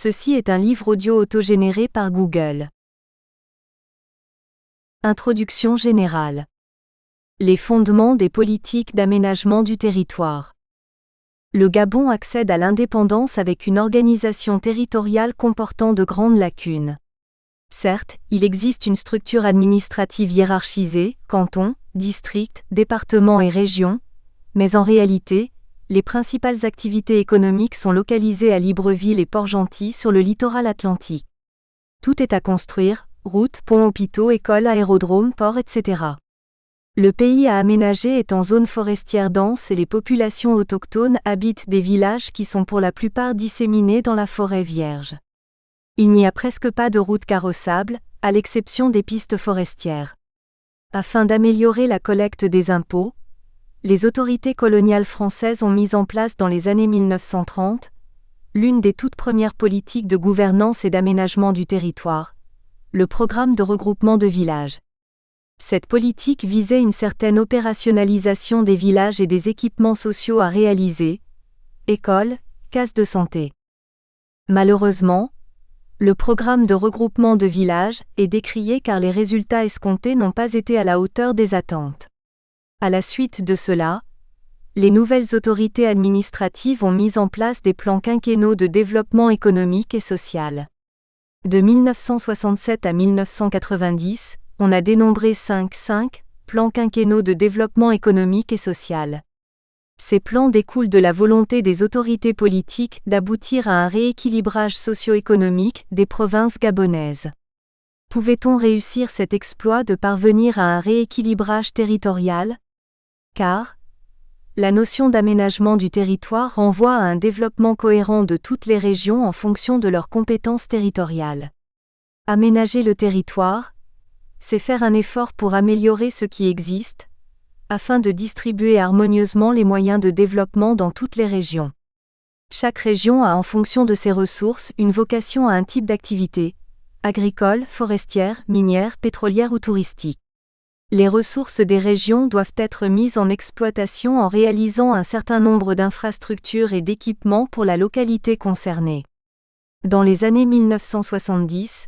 Ceci est un livre audio autogénéré par Google. Introduction générale. Les fondements des politiques d'aménagement du territoire. Le Gabon accède à l'indépendance avec une organisation territoriale comportant de grandes lacunes. Certes, il existe une structure administrative hiérarchisée, cantons, districts, départements et régions, mais en réalité, les principales activités économiques sont localisées à Libreville et Port-Gentil sur le littoral atlantique. Tout est à construire, routes, ponts, hôpitaux, écoles, aérodromes, ports, etc. Le pays à aménager est en zone forestière dense et les populations autochtones habitent des villages qui sont pour la plupart disséminés dans la forêt vierge. Il n'y a presque pas de routes carrossables, à l'exception des pistes forestières. Afin d'améliorer la collecte des impôts, les autorités coloniales françaises ont mis en place dans les années 1930 l'une des toutes premières politiques de gouvernance et d'aménagement du territoire, le programme de regroupement de villages. Cette politique visait une certaine opérationnalisation des villages et des équipements sociaux à réaliser, écoles, cases de santé. Malheureusement, le programme de regroupement de villages est décrié car les résultats escomptés n'ont pas été à la hauteur des attentes. À la suite de cela, les nouvelles autorités administratives ont mis en place des plans quinquennaux de développement économique et social. De 1967 à 1990, on a dénombré 5 plans quinquennaux de développement économique et social. Ces plans découlent de la volonté des autorités politiques d'aboutir à un rééquilibrage socio-économique des provinces gabonaises. Pouvait-on réussir cet exploit de parvenir à un rééquilibrage territorial ? Car la notion d'aménagement du territoire renvoie à un développement cohérent de toutes les régions en fonction de leurs compétences territoriales. Aménager le territoire, c'est faire un effort pour améliorer ce qui existe, afin de distribuer harmonieusement les moyens de développement dans toutes les régions. Chaque région a en fonction de ses ressources une vocation à un type d'activité, agricole, forestière, minière, pétrolière ou touristique. Les ressources des régions doivent être mises en exploitation en réalisant un certain nombre d'infrastructures et d'équipements pour la localité concernée. Dans les années 1970,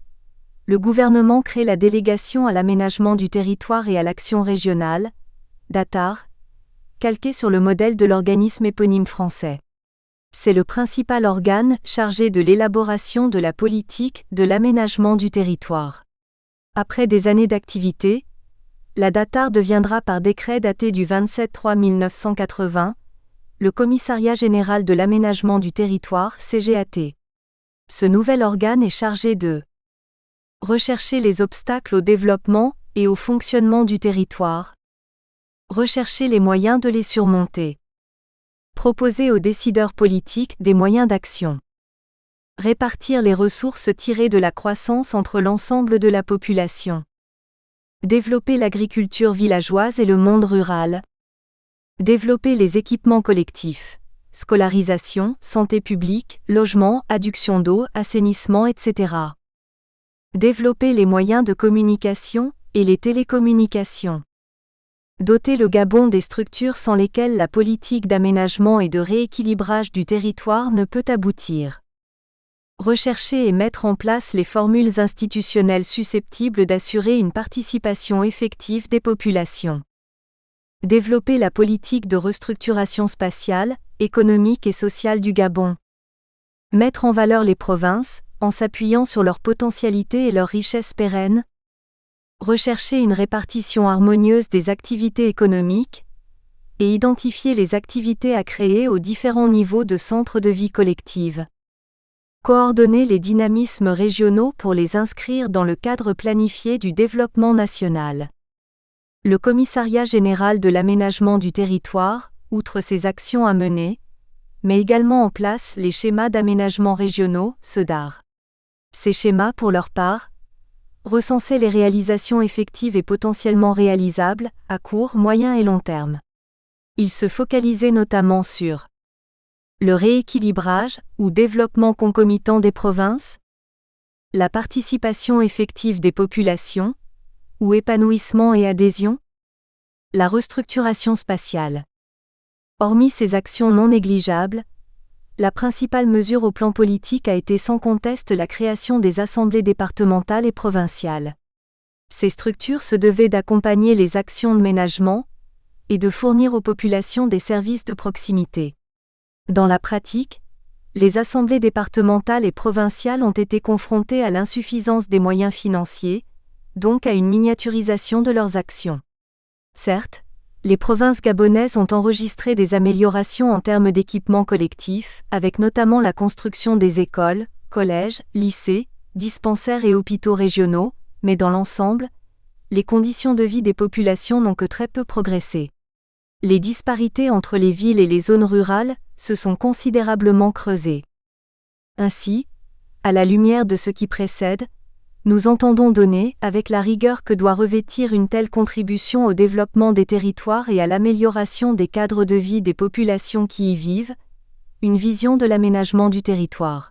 le gouvernement crée la Délégation à l'aménagement du territoire et à l'action régionale, DATAR, calquée sur le modèle de l'organisme éponyme français. C'est le principal organe chargé de l'élaboration de la politique de l'aménagement du territoire. Après des années d'activité, la DATAR deviendra par décret daté du 27/3/1980, le Commissariat général de l'aménagement du territoire CGAT. Ce nouvel organe est chargé de rechercher les obstacles au développement et au fonctionnement du territoire, rechercher les moyens de les surmonter, proposer aux décideurs politiques des moyens d'action, répartir les ressources tirées de la croissance entre l'ensemble de la population, développer l'agriculture villageoise et le monde rural, développer les équipements collectifs, scolarisation, santé publique, logement, adduction d'eau, assainissement, etc. Développer les moyens de communication et les télécommunications. Doter le Gabon des structures sans lesquelles la politique d'aménagement et de rééquilibrage du territoire ne peut aboutir. Rechercher et mettre en place les formules institutionnelles susceptibles d'assurer une participation effective des populations. Développer la politique de restructuration spatiale, économique et sociale du Gabon. Mettre en valeur les provinces, en s'appuyant sur leurs potentialités et leurs richesses pérennes. Rechercher une répartition harmonieuse des activités économiques et identifier les activités à créer aux différents niveaux de centres de vie collective. Coordonner les dynamismes régionaux pour les inscrire dans le cadre planifié du développement national. Le Commissariat général de l'aménagement du territoire, outre ses actions à mener, met également en place les schémas d'aménagement régionaux, SEDAR. Ces schémas, pour leur part, recensaient les réalisations effectives et potentiellement réalisables, à court, moyen et long terme. Ils se focalisaient notamment sur le rééquilibrage ou développement concomitant des provinces, la participation effective des populations, ou épanouissement et adhésion, la restructuration spatiale. Hormis ces actions non négligeables, la principale mesure au plan politique a été sans conteste la création des assemblées départementales et provinciales. Ces structures se devaient d'accompagner les actions de ménagement et de fournir aux populations des services de proximité. Dans la pratique, les assemblées départementales et provinciales ont été confrontées à l'insuffisance des moyens financiers, donc à une miniaturisation de leurs actions. Certes, les provinces gabonaises ont enregistré des améliorations en termes d'équipements collectifs, avec notamment la construction des écoles, collèges, lycées, dispensaires et hôpitaux régionaux, mais dans l'ensemble, les conditions de vie des populations n'ont que très peu progressé. Les disparités entre les villes et les zones rurales se sont considérablement creusées. Ainsi, à la lumière de ce qui précède, nous entendons donner, avec la rigueur que doit revêtir une telle contribution au développement des territoires et à l'amélioration des cadres de vie des populations qui y vivent, une vision de l'aménagement du territoire.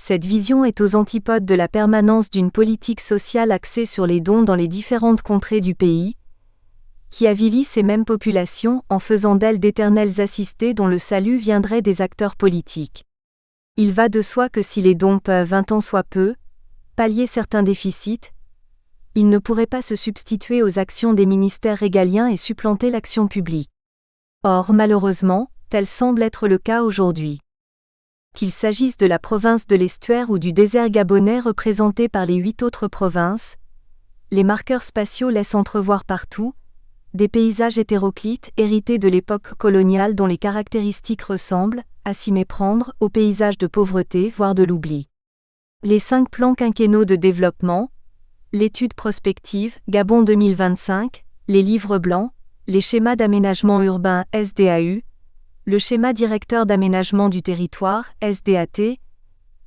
Cette vision est aux antipodes de la permanence d'une politique sociale axée sur les dons dans les différentes contrées du pays, qui avilit ces mêmes populations en faisant d'elles d'éternelles assistées dont le salut viendrait des acteurs politiques. Il va de soi que si les dons peuvent, un tant soit peu, pallier certains déficits, ils ne pourraient pas se substituer aux actions des ministères régaliens et supplanter l'action publique. Or, malheureusement, tel semble être le cas aujourd'hui. Qu'il s'agisse de la province de l'Estuaire ou du désert gabonais représenté par les 8 autres provinces, les marqueurs spatiaux laissent entrevoir partout des paysages hétéroclites hérités de l'époque coloniale dont les caractéristiques ressemblent, à s'y méprendre, aux paysages de pauvreté voire de l'oubli. Les 5 plans quinquennaux de développement, l'étude prospective, Gabon 2025, les livres blancs, les schémas d'aménagement urbain SDAU, le schéma directeur d'aménagement du territoire SDAT,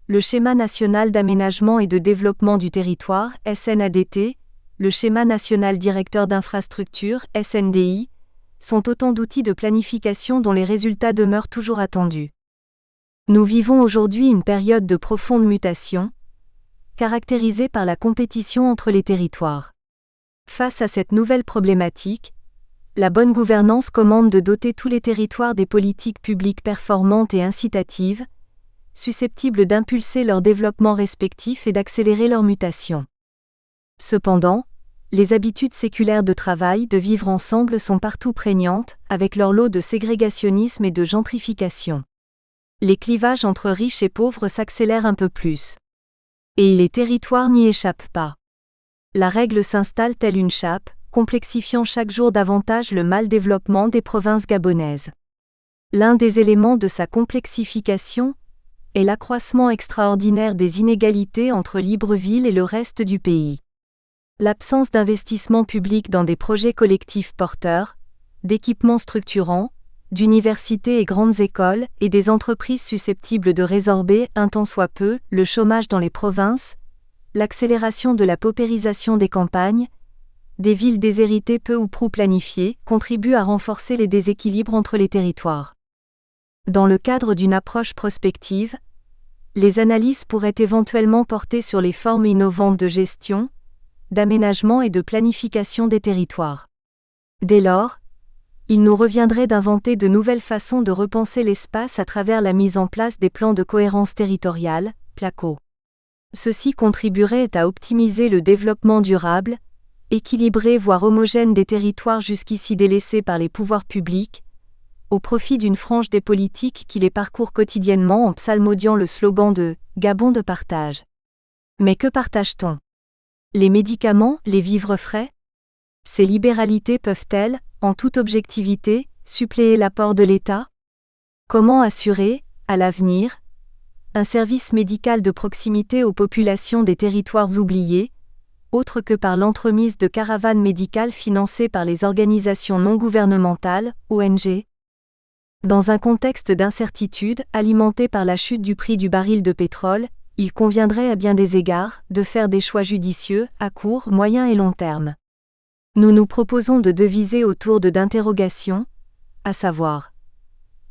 le schéma national d'aménagement et de développement du territoire SNADT, le schéma national directeur d'infrastructure SNDI, sont autant d'outils de planification dont les résultats demeurent toujours attendus. Nous vivons aujourd'hui une période de profonde mutation, caractérisée par la compétition entre les territoires. Face à cette nouvelle problématique, la bonne gouvernance commande de doter tous les territoires des politiques publiques performantes et incitatives, susceptibles d'impulser leur développement respectif et d'accélérer leur mutation. Cependant, les habitudes séculaires de travail, de vivre ensemble sont partout prégnantes, avec leur lot de ségrégationnisme et de gentrification. Les clivages entre riches et pauvres s'accélèrent un peu plus. Et les territoires n'y échappent pas. La règle s'installe telle une chape, complexifiant chaque jour davantage le mal développement des provinces gabonaises. L'un des éléments de sa complexification est l'accroissement extraordinaire des inégalités entre Libreville et le reste du pays. L'absence d'investissement public dans des projets collectifs porteurs, d'équipements structurants, d'universités et grandes écoles, et des entreprises susceptibles de résorber, un tant soit peu, le chômage dans les provinces, l'accélération de la paupérisation des campagnes, des villes déshéritées peu ou prou planifiées, contribuent à renforcer les déséquilibres entre les territoires. Dans le cadre d'une approche prospective, les analyses pourraient éventuellement porter sur les formes innovantes de gestion, d'aménagement et de planification des territoires. Dès lors, il nous reviendrait d'inventer de nouvelles façons de repenser l'espace à travers la mise en place des plans de cohérence territoriale, PLACO. Ceci contribuerait à optimiser le développement durable, équilibré voire homogène des territoires jusqu'ici délaissés par les pouvoirs publics, au profit d'une frange des politiques qui les parcourent quotidiennement en psalmodiant le slogan de « Gabon de partage ». Mais que partage-t-on ? Les médicaments, les vivres frais ? Ces libéralités peuvent-elles, en toute objectivité, suppléer l'apport de l'État ? Comment assurer, à l'avenir, un service médical de proximité aux populations des territoires oubliés, autre que par l'entremise de caravanes médicales financées par les organisations non gouvernementales, ONG ? Dans un contexte d'incertitude, alimenté par la chute du prix du baril de pétrole, il conviendrait à bien des égards de faire des choix judicieux à court, moyen et long terme. Nous nous proposons de deviser autour d'interrogations, à savoir: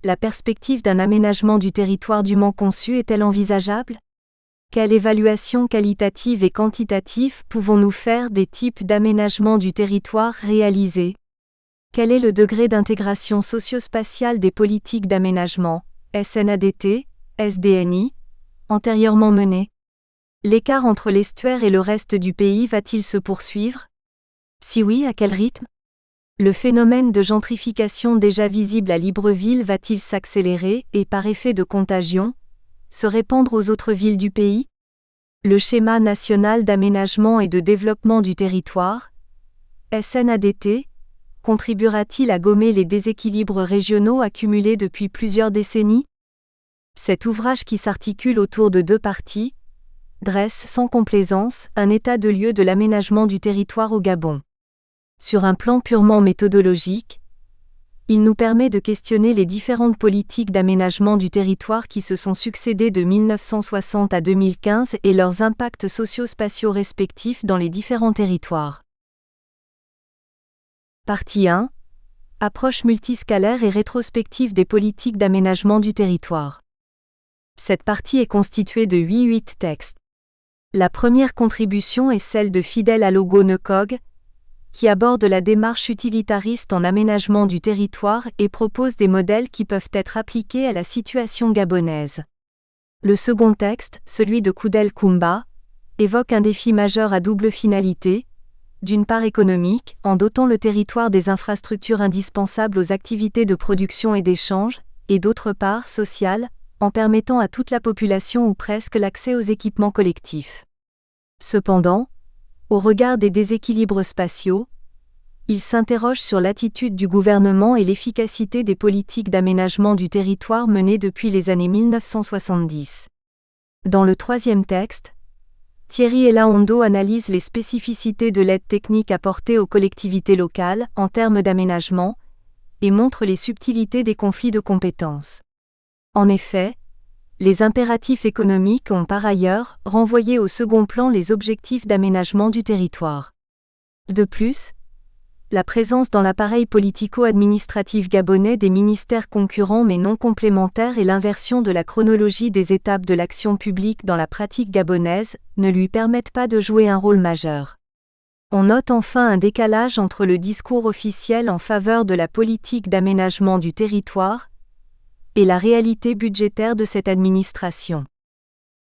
la perspective d'un aménagement du territoire dûment conçu est-elle envisageable ? Quelle évaluation qualitative et quantitative pouvons-nous faire des types d'aménagement du territoire réalisés ? Quel est le degré d'intégration socio-spatiale des politiques d'aménagement ? SNADT, SDNI, antérieurement menée? L'écart entre l'estuaire et le reste du pays va-t-il se poursuivre? Si oui, à quel rythme? Le phénomène de gentrification déjà visible à Libreville va-t-il s'accélérer et, par effet de contagion, se répandre aux autres villes du pays? Le schéma national d'aménagement et de développement du territoire, SNADT, contribuera-t-il à gommer les déséquilibres régionaux accumulés depuis plusieurs décennies? Cet ouvrage qui s'articule autour de 2 parties, dresse sans complaisance un état de lieu de l'aménagement du territoire au Gabon. Sur un plan purement méthodologique, il nous permet de questionner les différentes politiques d'aménagement du territoire qui se sont succédées de 1960 à 2015 et leurs impacts socio-spatiaux respectifs dans les différents territoires. Partie 1. Approche multiscalaire et rétrospective des politiques d'aménagement du territoire. Cette partie est constituée de 8 textes. La première contribution est celle de Fidèle Alogo-Nekog, qui aborde la démarche utilitariste en aménagement du territoire et propose des modèles qui peuvent être appliqués à la situation gabonaise. Le second texte, celui de Koudel Koumba, évoque un défi majeur à double finalité, d'une part économique, en dotant le territoire des infrastructures indispensables aux activités de production et d'échange, et d'autre part sociale, en permettant à toute la population ou presque l'accès aux équipements collectifs. Cependant, au regard des déséquilibres spatiaux, il s'interroge sur l'attitude du gouvernement et l'efficacité des politiques d'aménagement du territoire menées depuis les années 1970. Dans le troisième texte, Thierry Elaondo analyse les spécificités de l'aide technique apportée aux collectivités locales en termes d'aménagement et montre les subtilités des conflits de compétences. En effet, les impératifs économiques ont par ailleurs renvoyé au second plan les objectifs d'aménagement du territoire. De plus, la présence dans l'appareil politico-administratif gabonais des ministères concurrents mais non complémentaires et l'inversion de la chronologie des étapes de l'action publique dans la pratique gabonaise ne lui permettent pas de jouer un rôle majeur. On note enfin un décalage entre le discours officiel en faveur de la politique d'aménagement du territoire et la réalité budgétaire de cette administration.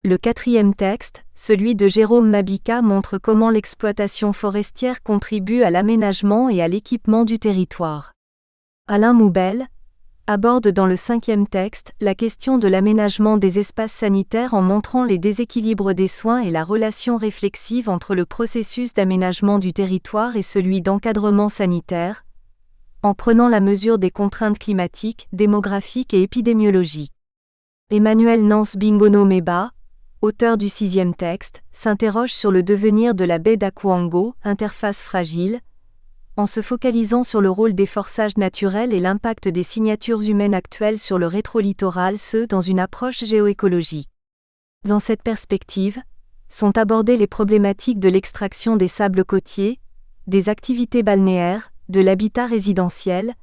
Le quatrième texte, celui de Jérôme Mabika, montre comment l'exploitation forestière contribue à l'aménagement et à l'équipement du territoire. Alain Moubel aborde dans le cinquième texte la question de l'aménagement des espaces sanitaires en montrant les déséquilibres des soins et la relation réflexive entre le processus d'aménagement du territoire et celui d'encadrement sanitaire, en prenant la mesure des contraintes climatiques, démographiques et épidémiologiques. Emmanuel Nance Bingono Meba, auteur du sixième texte, s'interroge sur le devenir de la baie d'Akouango, interface fragile, en se focalisant sur le rôle des forçages naturels et l'impact des signatures humaines actuelles sur le rétrolittoral, dans une approche géoécologique. Dans cette perspective, sont abordées les problématiques de l'extraction des sables côtiers, des activités balnéaires, de l'habitat résidentiel,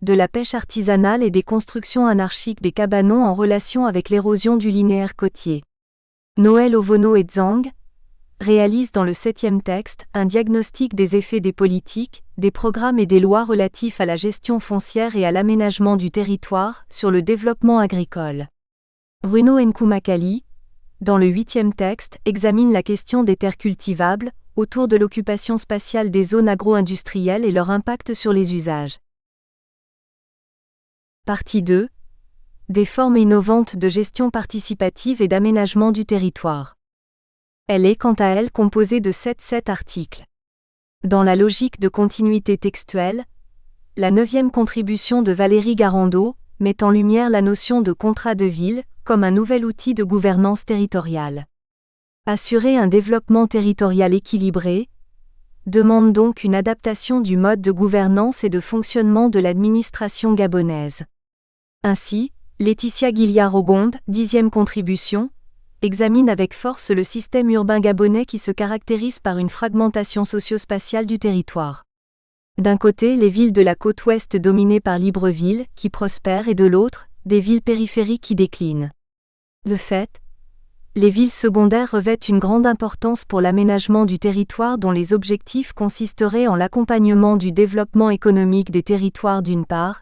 de la pêche artisanale et des constructions anarchiques des cabanons en relation avec l'érosion du linéaire côtier. Noël Ovono et Zhang réalise dans le septième texte un diagnostic des effets des politiques, des programmes et des lois relatifs à la gestion foncière et à l'aménagement du territoire sur le développement agricole. Bruno Nkumakali, dans le huitième texte, examine la question des terres cultivables, autour de l'occupation spatiale des zones agro-industrielles et leur impact sur les usages. Partie 2. Des formes innovantes de gestion participative et d'aménagement du territoire. Elle est quant à elle composée de 7 articles. Dans la logique de continuité textuelle, la 9e contribution de Valérie Garando met en lumière la notion de contrat de ville comme un nouvel outil de gouvernance territoriale. Assurer un développement territorial équilibré demande donc une adaptation du mode de gouvernance et de fonctionnement de l'administration gabonaise. Ainsi, Laetitia Guilliard-Ogombe, 10e contribution, examine avec force le système urbain gabonais qui se caractérise par une fragmentation socio-spatiale du territoire. D'un côté, les villes de la côte ouest dominées par Libreville, qui prospèrent, et de l'autre, des villes périphériques qui déclinent. De fait, les villes secondaires revêtent une grande importance pour l'aménagement du territoire dont les objectifs consisteraient en l'accompagnement du développement économique des territoires d'une part,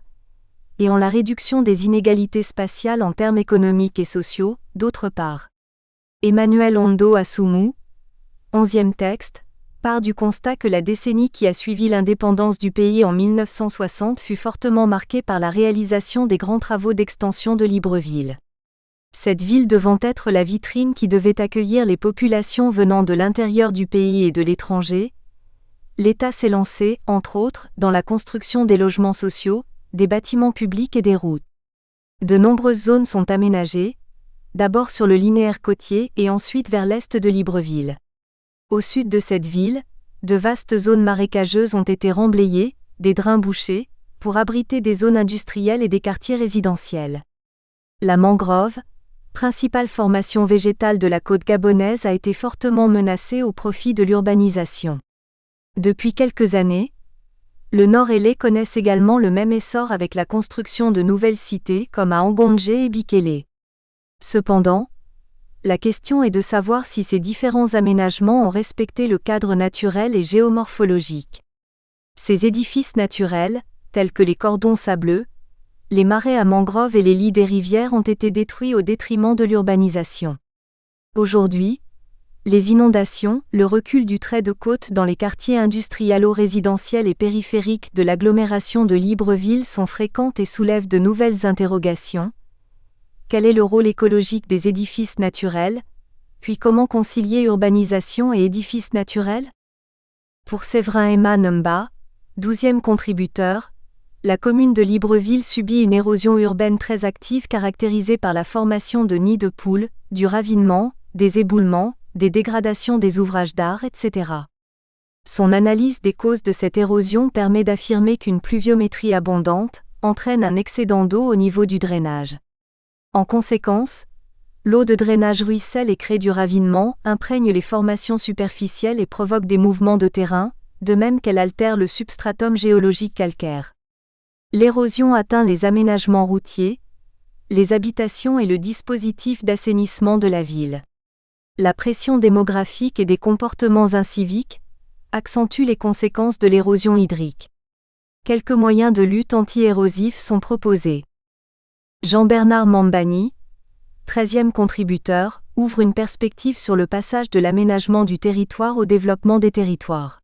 et en la réduction des inégalités spatiales en termes économiques et sociaux, d'autre part. Emmanuel Ondo Assoumou, 11e texte, part du constat que la décennie qui a suivi l'indépendance du pays en 1960 fut fortement marquée par la réalisation des grands travaux d'extension de Libreville. Cette ville devant être la vitrine qui devait accueillir les populations venant de l'intérieur du pays et de l'étranger, l'État s'est lancé, entre autres, dans la construction des logements sociaux, des bâtiments publics et des routes. De nombreuses zones sont aménagées, d'abord sur le linéaire côtier et ensuite vers l'est de Libreville. Au sud de cette ville, de vastes zones marécageuses ont été remblayées, des drains bouchés, pour abriter des zones industrielles et des quartiers résidentiels. La mangrove, principale formation végétale de la côte gabonaise, a été fortement menacée au profit de l'urbanisation. Depuis quelques années, le Nord et l'Est connaissent également le même essor avec la construction de nouvelles cités comme à Angondjé et Bikele. Cependant, la question est de savoir si ces différents aménagements ont respecté le cadre naturel et géomorphologique. Ces édifices naturels, tels que les cordons sableux, les marais à mangroves et les lits des rivières ont été détruits au détriment de l'urbanisation. Aujourd'hui, les inondations, le recul du trait de côte dans les quartiers industrialo-résidentiels et périphériques de l'agglomération de Libreville sont fréquentes et soulèvent de nouvelles interrogations. Quel est le rôle écologique des édifices naturels? Puis comment concilier urbanisation et édifices naturels? Pour Séverin Emma Numba, 12e contributeur, la commune de Libreville subit une érosion urbaine très active caractérisée par la formation de nids de poules, du ravinement, des éboulements, des dégradations des ouvrages d'art, etc. Son analyse des causes de cette érosion permet d'affirmer qu'une pluviométrie abondante entraîne un excédent d'eau au niveau du drainage. En conséquence, l'eau de drainage ruisselle et crée du ravinement, imprègne les formations superficielles et provoque des mouvements de terrain, de même qu'elle altère le substratum géologique calcaire. L'érosion atteint les aménagements routiers, les habitations et le dispositif d'assainissement de la ville. La pression démographique et des comportements inciviques accentue les conséquences de l'érosion hydrique. Quelques moyens de lutte anti-érosifs sont proposés. Jean-Bernard Mambani, 13e contributeur, ouvre une perspective sur le passage de l'aménagement du territoire au développement des territoires.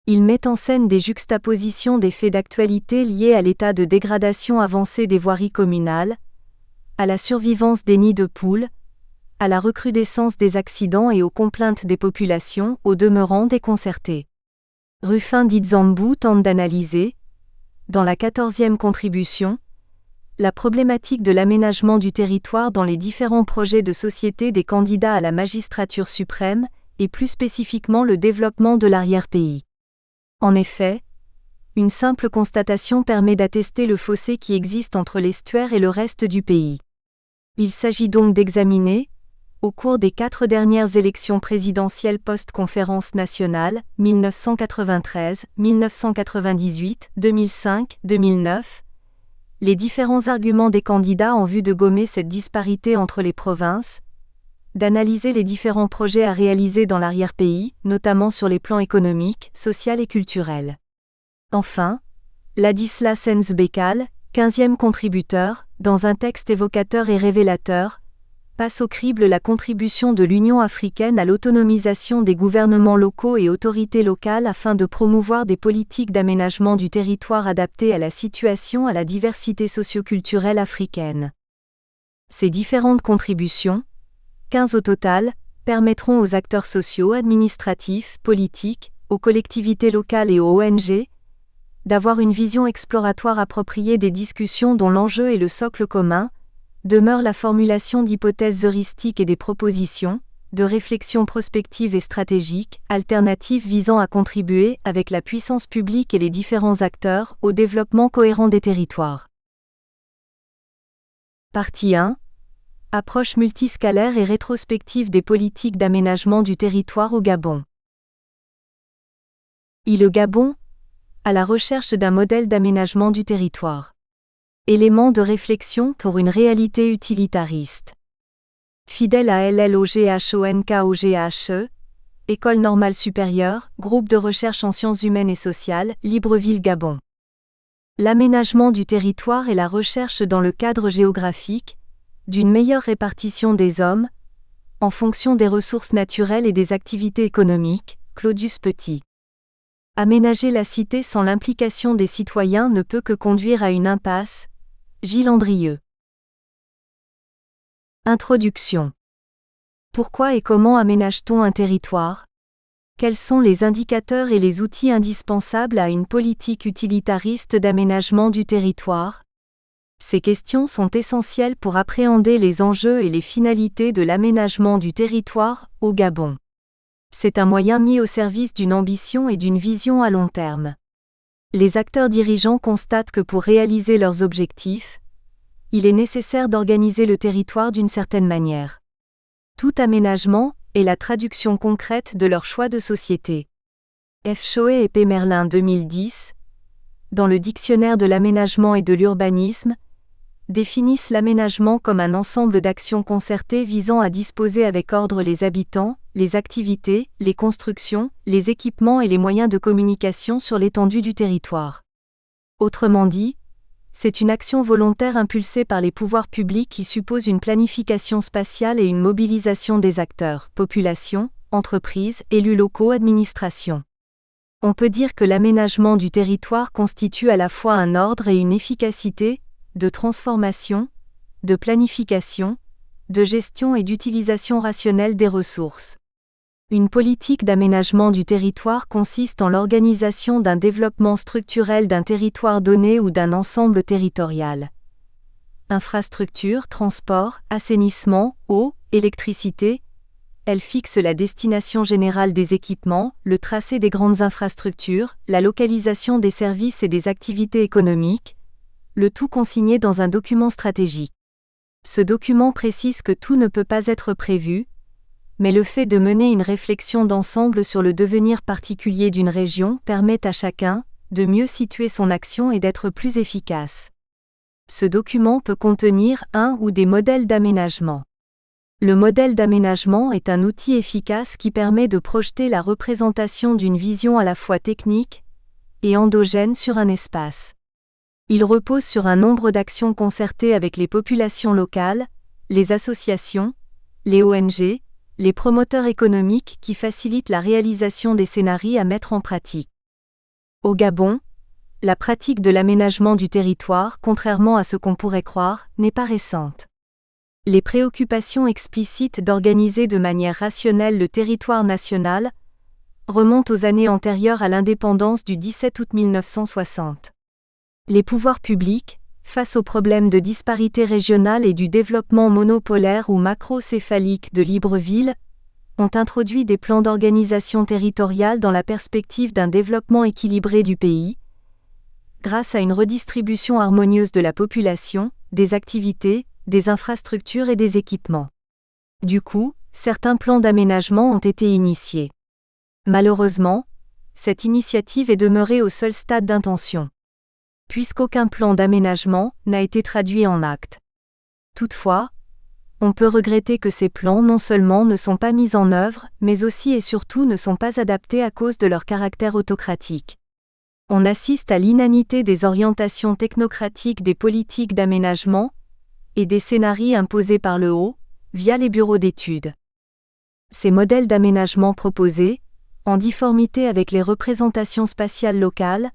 Il met en scène des juxtapositions des faits d'actualité liés à l'état de dégradation avancée des voiries communales, à la survivance des nids de poules, à la recrudescence des accidents et aux complaintes des populations, au demeurant déconcertées. Rufin Dizambou tente d'analyser, dans la 14e contribution, la problématique de l'aménagement du territoire dans les différents projets de société des candidats à la magistrature suprême, et plus spécifiquement le développement de l'arrière-pays. En effet, une simple constatation permet d'attester le fossé qui existe entre l'estuaire et le reste du pays. Il s'agit donc d'examiner, au cours des 4 dernières élections présidentielles post-conférence nationale, 1993, 1998, 2005, 2009, les différents arguments des candidats en vue de gommer cette disparité entre les provinces, d'analyser les différents projets à réaliser dans l'arrière-pays, notamment sur les plans économiques, social et culturel. Enfin, Ladislas Sens-Bekal, 15e contributeur, dans un texte évocateur et révélateur, passe au crible la contribution de l'Union africaine à l'autonomisation des gouvernements locaux et autorités locales afin de promouvoir des politiques d'aménagement du territoire adaptées à la situation à la diversité socio-culturelle africaine. Ces différentes contributions, 15 au total, permettront aux acteurs sociaux, administratifs, politiques, aux collectivités locales et aux ONG, d'avoir une vision exploratoire appropriée des discussions dont l'enjeu est le socle commun, demeure la formulation d'hypothèses heuristiques et des propositions, de réflexions prospectives et stratégiques, alternatives visant à contribuer, avec la puissance publique et les différents acteurs, au développement cohérent des territoires. Partie 1. Approche multiscalaire et rétrospective des politiques d'aménagement du territoire au Gabon. Le Gabon, à la recherche d'un modèle d'aménagement du territoire. Élément de réflexion pour une réalité utilitariste. Fidèle à LLOGHONKOGHE, École normale supérieure, groupe de recherche en sciences humaines et sociales, Libreville Gabon. L'aménagement du territoire est la recherche dans le cadre géographique d'une meilleure répartition des hommes, en fonction des ressources naturelles et des activités économiques. Claudius Petit. Aménager la cité sans l'implication des citoyens ne peut que conduire à une impasse. Gilles Andrieux. Introduction. Pourquoi et comment aménage-t-on un territoire ? Quels sont les indicateurs et les outils indispensables à une politique utilitariste d'aménagement du territoire ? Ces questions sont essentielles pour appréhender les enjeux et les finalités de l'aménagement du territoire au Gabon. C'est un moyen mis au service d'une ambition et d'une vision à long terme. Les acteurs dirigeants constatent que pour réaliser leurs objectifs, il est nécessaire d'organiser le territoire d'une certaine manière. Tout aménagement est la traduction concrète de leur choix de société. F. Choé et P. Merlin 2010, dans le Dictionnaire de l'aménagement et de l'urbanisme, définissent l'aménagement comme un ensemble d'actions concertées visant à disposer avec ordre les habitants, les activités, les constructions, les équipements et les moyens de communication sur l'étendue du territoire. Autrement dit, c'est une action volontaire impulsée par les pouvoirs publics qui suppose une planification spatiale et une mobilisation des acteurs, population, entreprises, élus locaux, administration. On peut dire que l'aménagement du territoire constitue à la fois un ordre et une efficacité, de transformation, de planification, de gestion et d'utilisation rationnelle des ressources. Une politique d'aménagement du territoire consiste en l'organisation d'un développement structurel d'un territoire donné ou d'un ensemble territorial. Infrastructures, transport, assainissement, eau, électricité. Elle fixe la destination générale des équipements, le tracé des grandes infrastructures, la localisation des services et des activités économiques, le tout consigné dans un document stratégique. Ce document précise que tout ne peut pas être prévu, mais le fait de mener une réflexion d'ensemble sur le devenir particulier d'une région permet à chacun de mieux situer son action et d'être plus efficace. Ce document peut contenir un ou des modèles d'aménagement. Le modèle d'aménagement est un outil efficace qui permet de projeter la représentation d'une vision à la fois technique et endogène sur un espace. Il repose sur un nombre d'actions concertées avec les populations locales, les associations, les ONG, les promoteurs économiques qui facilitent la réalisation des scénarios à mettre en pratique. Au Gabon, la pratique de l'aménagement du territoire, contrairement à ce qu'on pourrait croire, n'est pas récente. Les préoccupations explicites d'organiser de manière rationnelle le territoire national remontent aux années antérieures à l'indépendance du 17 août 1960. Les pouvoirs publics, face aux problèmes de disparité régionale et du développement monopolaire ou macrocéphalique de Libreville, ont introduit des plans d'organisation territoriale dans la perspective d'un développement équilibré du pays, grâce à une redistribution harmonieuse de la population, des activités, des infrastructures et des équipements. Du coup, certains plans d'aménagement ont été initiés. Malheureusement, cette initiative est demeurée au seul stade d'intention, puisqu'aucun plan d'aménagement n'a été traduit en actes. Toutefois, on peut regretter que ces plans non seulement ne sont pas mis en œuvre, mais aussi et surtout ne sont pas adaptés à cause de leur caractère autocratique. On assiste à l'inanité des orientations technocratiques des politiques d'aménagement et des scénarios imposés par le haut, via les bureaux d'études. Ces modèles d'aménagement proposés, en difformité avec les représentations spatiales locales,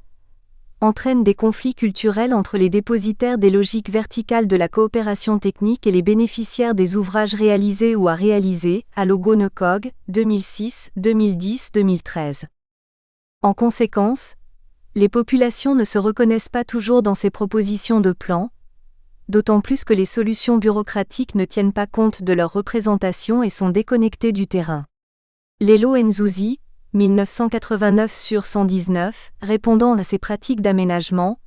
entraînent des conflits culturels entre les dépositaires des logiques verticales de la coopération technique et les bénéficiaires des ouvrages réalisés ou à réaliser, à Logo-Necog, 2006, 2010, 2013. En conséquence, les populations ne se reconnaissent pas toujours dans ces propositions de plans, d'autant plus que les solutions bureaucratiques ne tiennent pas compte de leur représentation et sont déconnectées du terrain. Lelo Nzouzi, 1989/119, répondant à ces pratiques d'aménagement,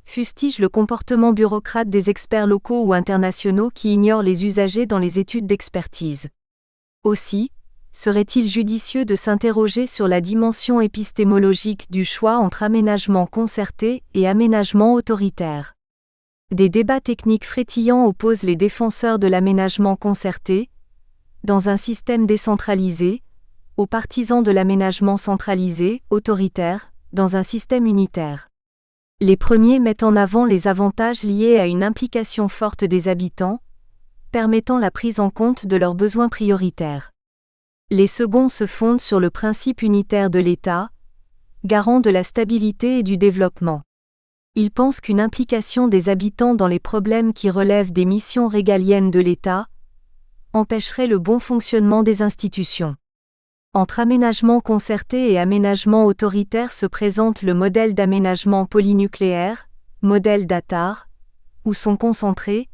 fustige le comportement bureaucrate des experts locaux ou internationaux qui ignorent les usagers dans les études d'expertise. Aussi, serait-il judicieux de s'interroger sur la dimension épistémologique du choix entre aménagement concerté et aménagement autoritaire. Des débats techniques frétillants opposent les défenseurs de l'aménagement concerté, dans un système décentralisé, aux partisans de l'aménagement centralisé, autoritaire, dans un système unitaire. Les premiers mettent en avant les avantages liés à une implication forte des habitants, permettant la prise en compte de leurs besoins prioritaires. Les seconds se fondent sur le principe unitaire de l'État, garant de la stabilité et du développement. Ils pensent qu'une implication des habitants dans les problèmes qui relèvent des missions régaliennes de l'État empêcherait le bon fonctionnement des institutions. Entre aménagement concerté et aménagement autoritaire se présente le modèle d'aménagement polynucléaire, modèle d'Attard, où sont concentrées,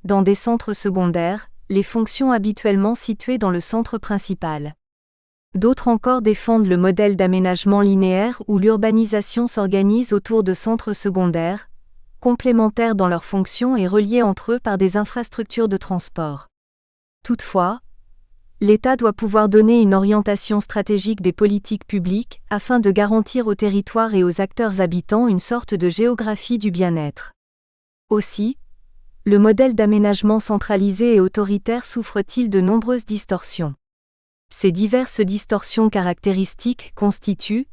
dans des centres secondaires, les fonctions habituellement situées dans le centre principal. D'autres encore défendent le modèle d'aménagement linéaire où l'urbanisation s'organise autour de centres secondaires, complémentaires dans leurs fonctions et reliés entre eux par des infrastructures de transport. Toutefois, l'État doit pouvoir donner une orientation stratégique des politiques publiques afin de garantir aux territoires et aux acteurs habitants une sorte de géographie du bien-être. Aussi, le modèle d'aménagement centralisé et autoritaire souffre-t-il de nombreuses distorsions. Ces diverses distorsions caractéristiques constituent,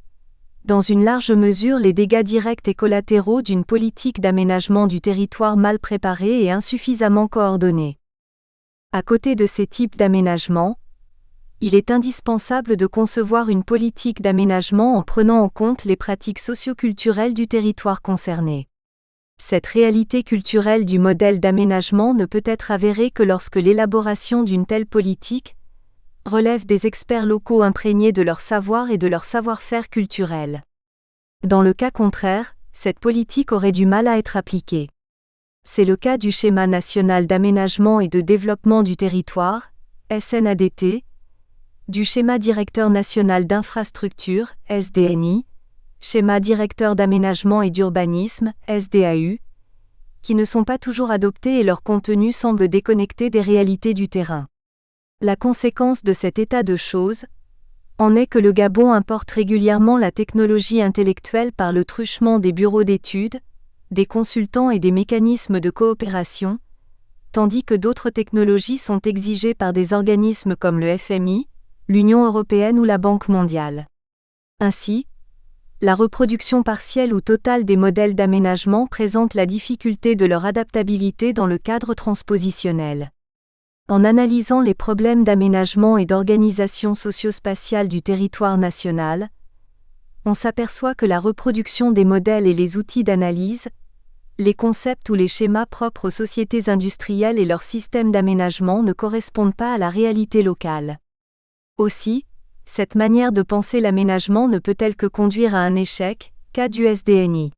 dans une large mesure, les dégâts directs et collatéraux d'une politique d'aménagement du territoire mal préparée et insuffisamment coordonnée. À côté de ces types d'aménagement, il est indispensable de concevoir une politique d'aménagement en prenant en compte les pratiques socio-culturelles du territoire concerné. Cette réalité culturelle du modèle d'aménagement ne peut être avérée que lorsque l'élaboration d'une telle politique relève des experts locaux imprégnés de leur savoir et de leur savoir-faire culturel. Dans le cas contraire, cette politique aurait du mal à être appliquée. C'est le cas du Schéma national d'aménagement et de développement du territoire, SNADT, du Schéma directeur national d'infrastructure, SDNI, Schéma directeur d'aménagement et d'urbanisme, SDAU, qui ne sont pas toujours adoptés et leur contenu semble déconnecté des réalités du terrain. La conséquence de cet état de choses en est que le Gabon importe régulièrement la technologie intellectuelle par le truchement des bureaux d'études, des consultants et des mécanismes de coopération, tandis que d'autres technologies sont exigées par des organismes comme le FMI, l'Union européenne ou la Banque mondiale. Ainsi, la reproduction partielle ou totale des modèles d'aménagement présente la difficulté de leur adaptabilité dans le cadre transpositionnel. En analysant les problèmes d'aménagement et d'organisation socio-spatiale du territoire national, on s'aperçoit que la reproduction des modèles et les outils d'analyse, les concepts ou les schémas propres aux sociétés industrielles et leurs systèmes d'aménagement ne correspondent pas à la réalité locale. Aussi, cette manière de penser l'aménagement ne peut-elle que conduire à un échec, cas du SDNI.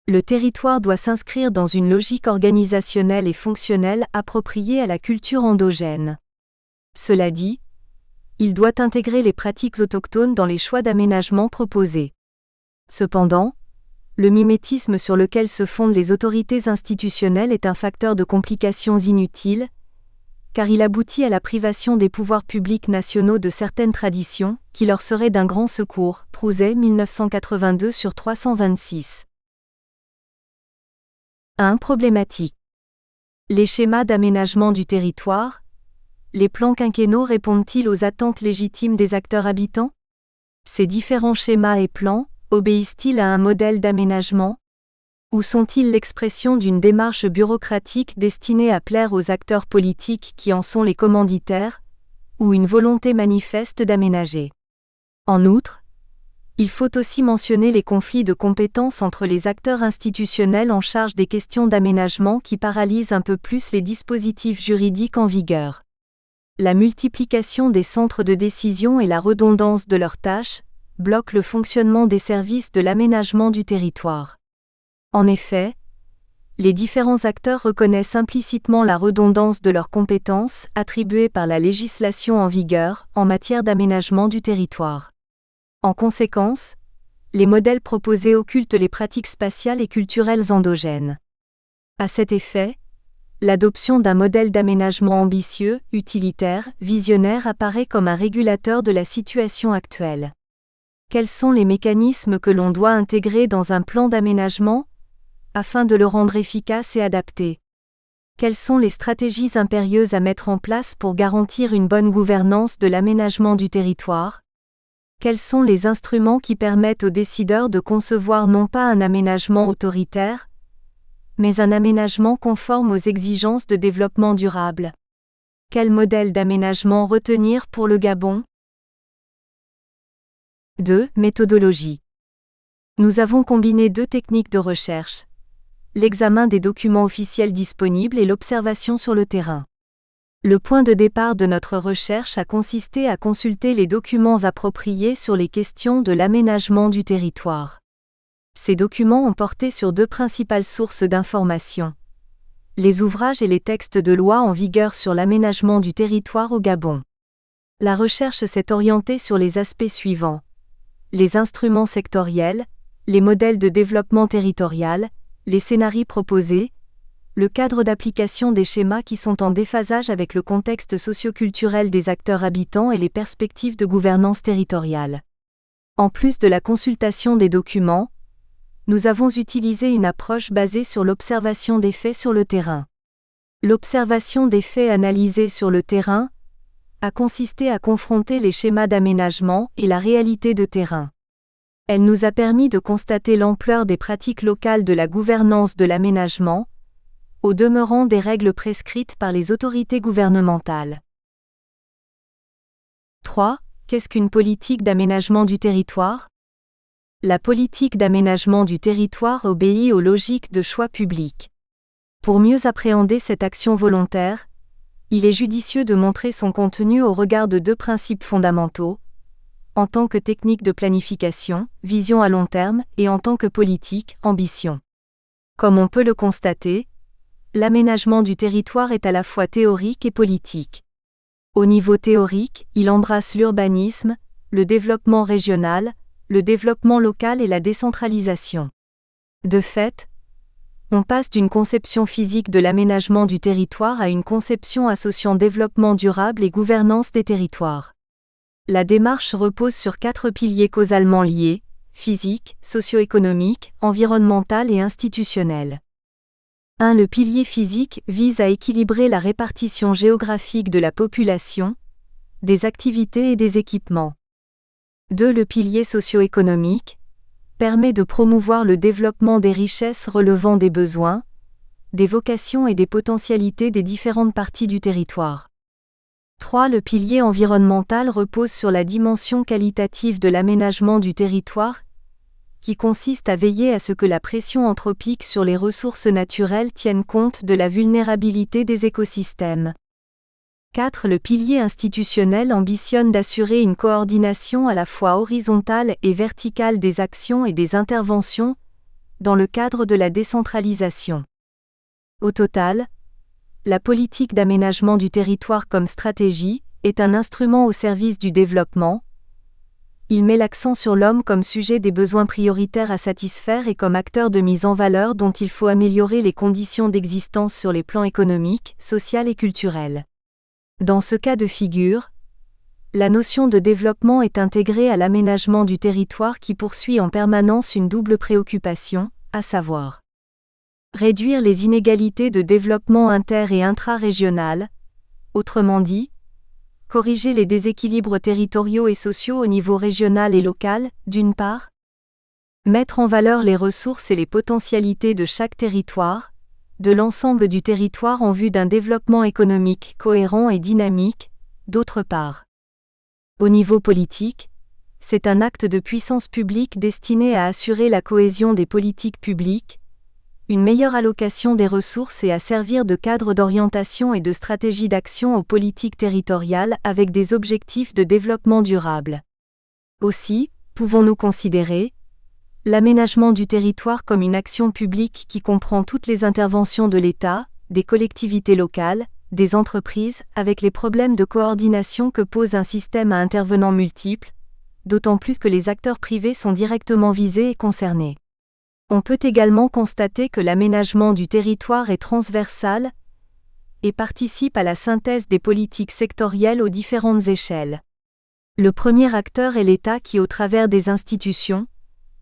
Le territoire doit s'inscrire dans une logique organisationnelle et fonctionnelle appropriée à la culture endogène. Cela dit, il doit intégrer les pratiques autochtones dans les choix d'aménagement proposés. Cependant, le mimétisme sur lequel se fondent les autorités institutionnelles est un facteur de complications inutiles, car il aboutit à la privation des pouvoirs publics nationaux de certaines traditions, qui leur seraient d'un grand secours. Prouzet 1982/326. 1. Problématique. Les schémas d'aménagement du territoire, les plans quinquennaux répondent-ils aux attentes légitimes des acteurs habitants? Ces différents schémas et plans obéissent-ils à un modèle d'aménagement? Ou sont-ils l'expression d'une démarche bureaucratique destinée à plaire aux acteurs politiques qui en sont les commanditaires, ou une volonté manifeste d'aménager? En outre, il faut aussi mentionner les conflits de compétences entre les acteurs institutionnels en charge des questions d'aménagement qui paralysent un peu plus les dispositifs juridiques en vigueur. La multiplication des centres de décision et la redondance de leurs tâches bloquent le fonctionnement des services de l'aménagement du territoire. En effet, les différents acteurs reconnaissent implicitement la redondance de leurs compétences attribuées par la législation en vigueur en matière d'aménagement du territoire. En conséquence, les modèles proposés occultent les pratiques spatiales et culturelles endogènes. À cet effet, l'adoption d'un modèle d'aménagement ambitieux, utilitaire, visionnaire apparaît comme un régulateur de la situation actuelle. Quels sont les mécanismes que l'on doit intégrer dans un plan d'aménagement, afin de le rendre efficace et adapté? Quelles sont les stratégies impérieuses à mettre en place pour garantir une bonne gouvernance de l'aménagement du territoire? Quels sont les instruments qui permettent aux décideurs de concevoir non pas un aménagement autoritaire, mais un aménagement conforme aux exigences de développement durable? Quel modèle d'aménagement retenir pour le Gabon? 2. Méthodologie. Nous avons combiné deux techniques de recherche: l'examen des documents officiels disponibles et l'observation sur le terrain. Le point de départ de notre recherche a consisté à consulter les documents appropriés sur les questions de l'aménagement du territoire. Ces documents ont porté sur deux principales sources d'information: les ouvrages et les textes de loi en vigueur sur l'aménagement du territoire au Gabon. La recherche s'est orientée sur les aspects suivants: les instruments sectoriels, les modèles de développement territorial, les scénarios proposés, le cadre d'application des schémas qui sont en déphasage avec le contexte socio-culturel des acteurs habitants et les perspectives de gouvernance territoriale. En plus de la consultation des documents, nous avons utilisé une approche basée sur l'observation des faits sur le terrain. L'observation des faits analysés sur le terrain a consisté à confronter les schémas d'aménagement et la réalité de terrain. Elle nous a permis de constater l'ampleur des pratiques locales de la gouvernance de l'aménagement, au demeurant des règles prescrites par les autorités gouvernementales. 3. Qu'est-ce qu'une politique d'aménagement du territoire? La politique d'aménagement du territoire obéit aux logiques de choix publics. Pour mieux appréhender cette action volontaire, il est judicieux de montrer son contenu au regard de deux principes fondamentaux: en tant que technique de planification, vision à long terme, et en tant que politique, ambition. Comme on peut le constater, l'aménagement du territoire est à la fois théorique et politique. Au niveau théorique, il embrasse l'urbanisme, le développement régional, le développement local et la décentralisation. De fait, on passe d'une conception physique de l'aménagement du territoire à une conception associant développement durable et gouvernance des territoires. La démarche repose sur 4 piliers causalement liés: physique, socio-économique, environnemental et institutionnel. 1. Le pilier physique vise à équilibrer la répartition géographique de la population, des activités et des équipements. 2. Le pilier socio-économique permet de promouvoir le développement des richesses relevant des besoins, des vocations et des potentialités des différentes parties du territoire. 3. Le pilier environnemental repose sur la dimension qualitative de l'aménagement du territoire, qui consiste à veiller à ce que la pression anthropique sur les ressources naturelles tienne compte de la vulnérabilité des écosystèmes. 4. Le pilier institutionnel ambitionne d'assurer une coordination à la fois horizontale et verticale des actions et des interventions, dans le cadre de la décentralisation. Au total, la politique d'aménagement du territoire comme stratégie est un instrument au service du développement. Il met l'accent sur l'homme comme sujet des besoins prioritaires à satisfaire et comme acteur de mise en valeur dont il faut améliorer les conditions d'existence sur les plans économiques, social et culturel. Dans ce cas de figure, la notion de développement est intégrée à l'aménagement du territoire qui poursuit en permanence une double préoccupation, à savoir réduire les inégalités de développement inter- et intra-régional, autrement dit, corriger les déséquilibres territoriaux et sociaux au niveau régional et local, d'une part, mettre en valeur les ressources et les potentialités de chaque territoire, de l'ensemble du territoire en vue d'un développement économique cohérent et dynamique, d'autre part. Au niveau politique, c'est un acte de puissance publique destiné à assurer la cohésion des politiques publiques, une meilleure allocation des ressources et à servir de cadre d'orientation et de stratégie d'action aux politiques territoriales avec des objectifs de développement durable. Aussi, pouvons-nous considérer l'aménagement du territoire comme une action publique qui comprend toutes les interventions de l'État, des collectivités locales, des entreprises, avec les problèmes de coordination que pose un système à intervenants multiples, d'autant plus que les acteurs privés sont directement visés et concernés. On peut également constater que l'aménagement du territoire est transversal et participe à la synthèse des politiques sectorielles aux différentes échelles. Le premier acteur est l'État qui, au travers des institutions,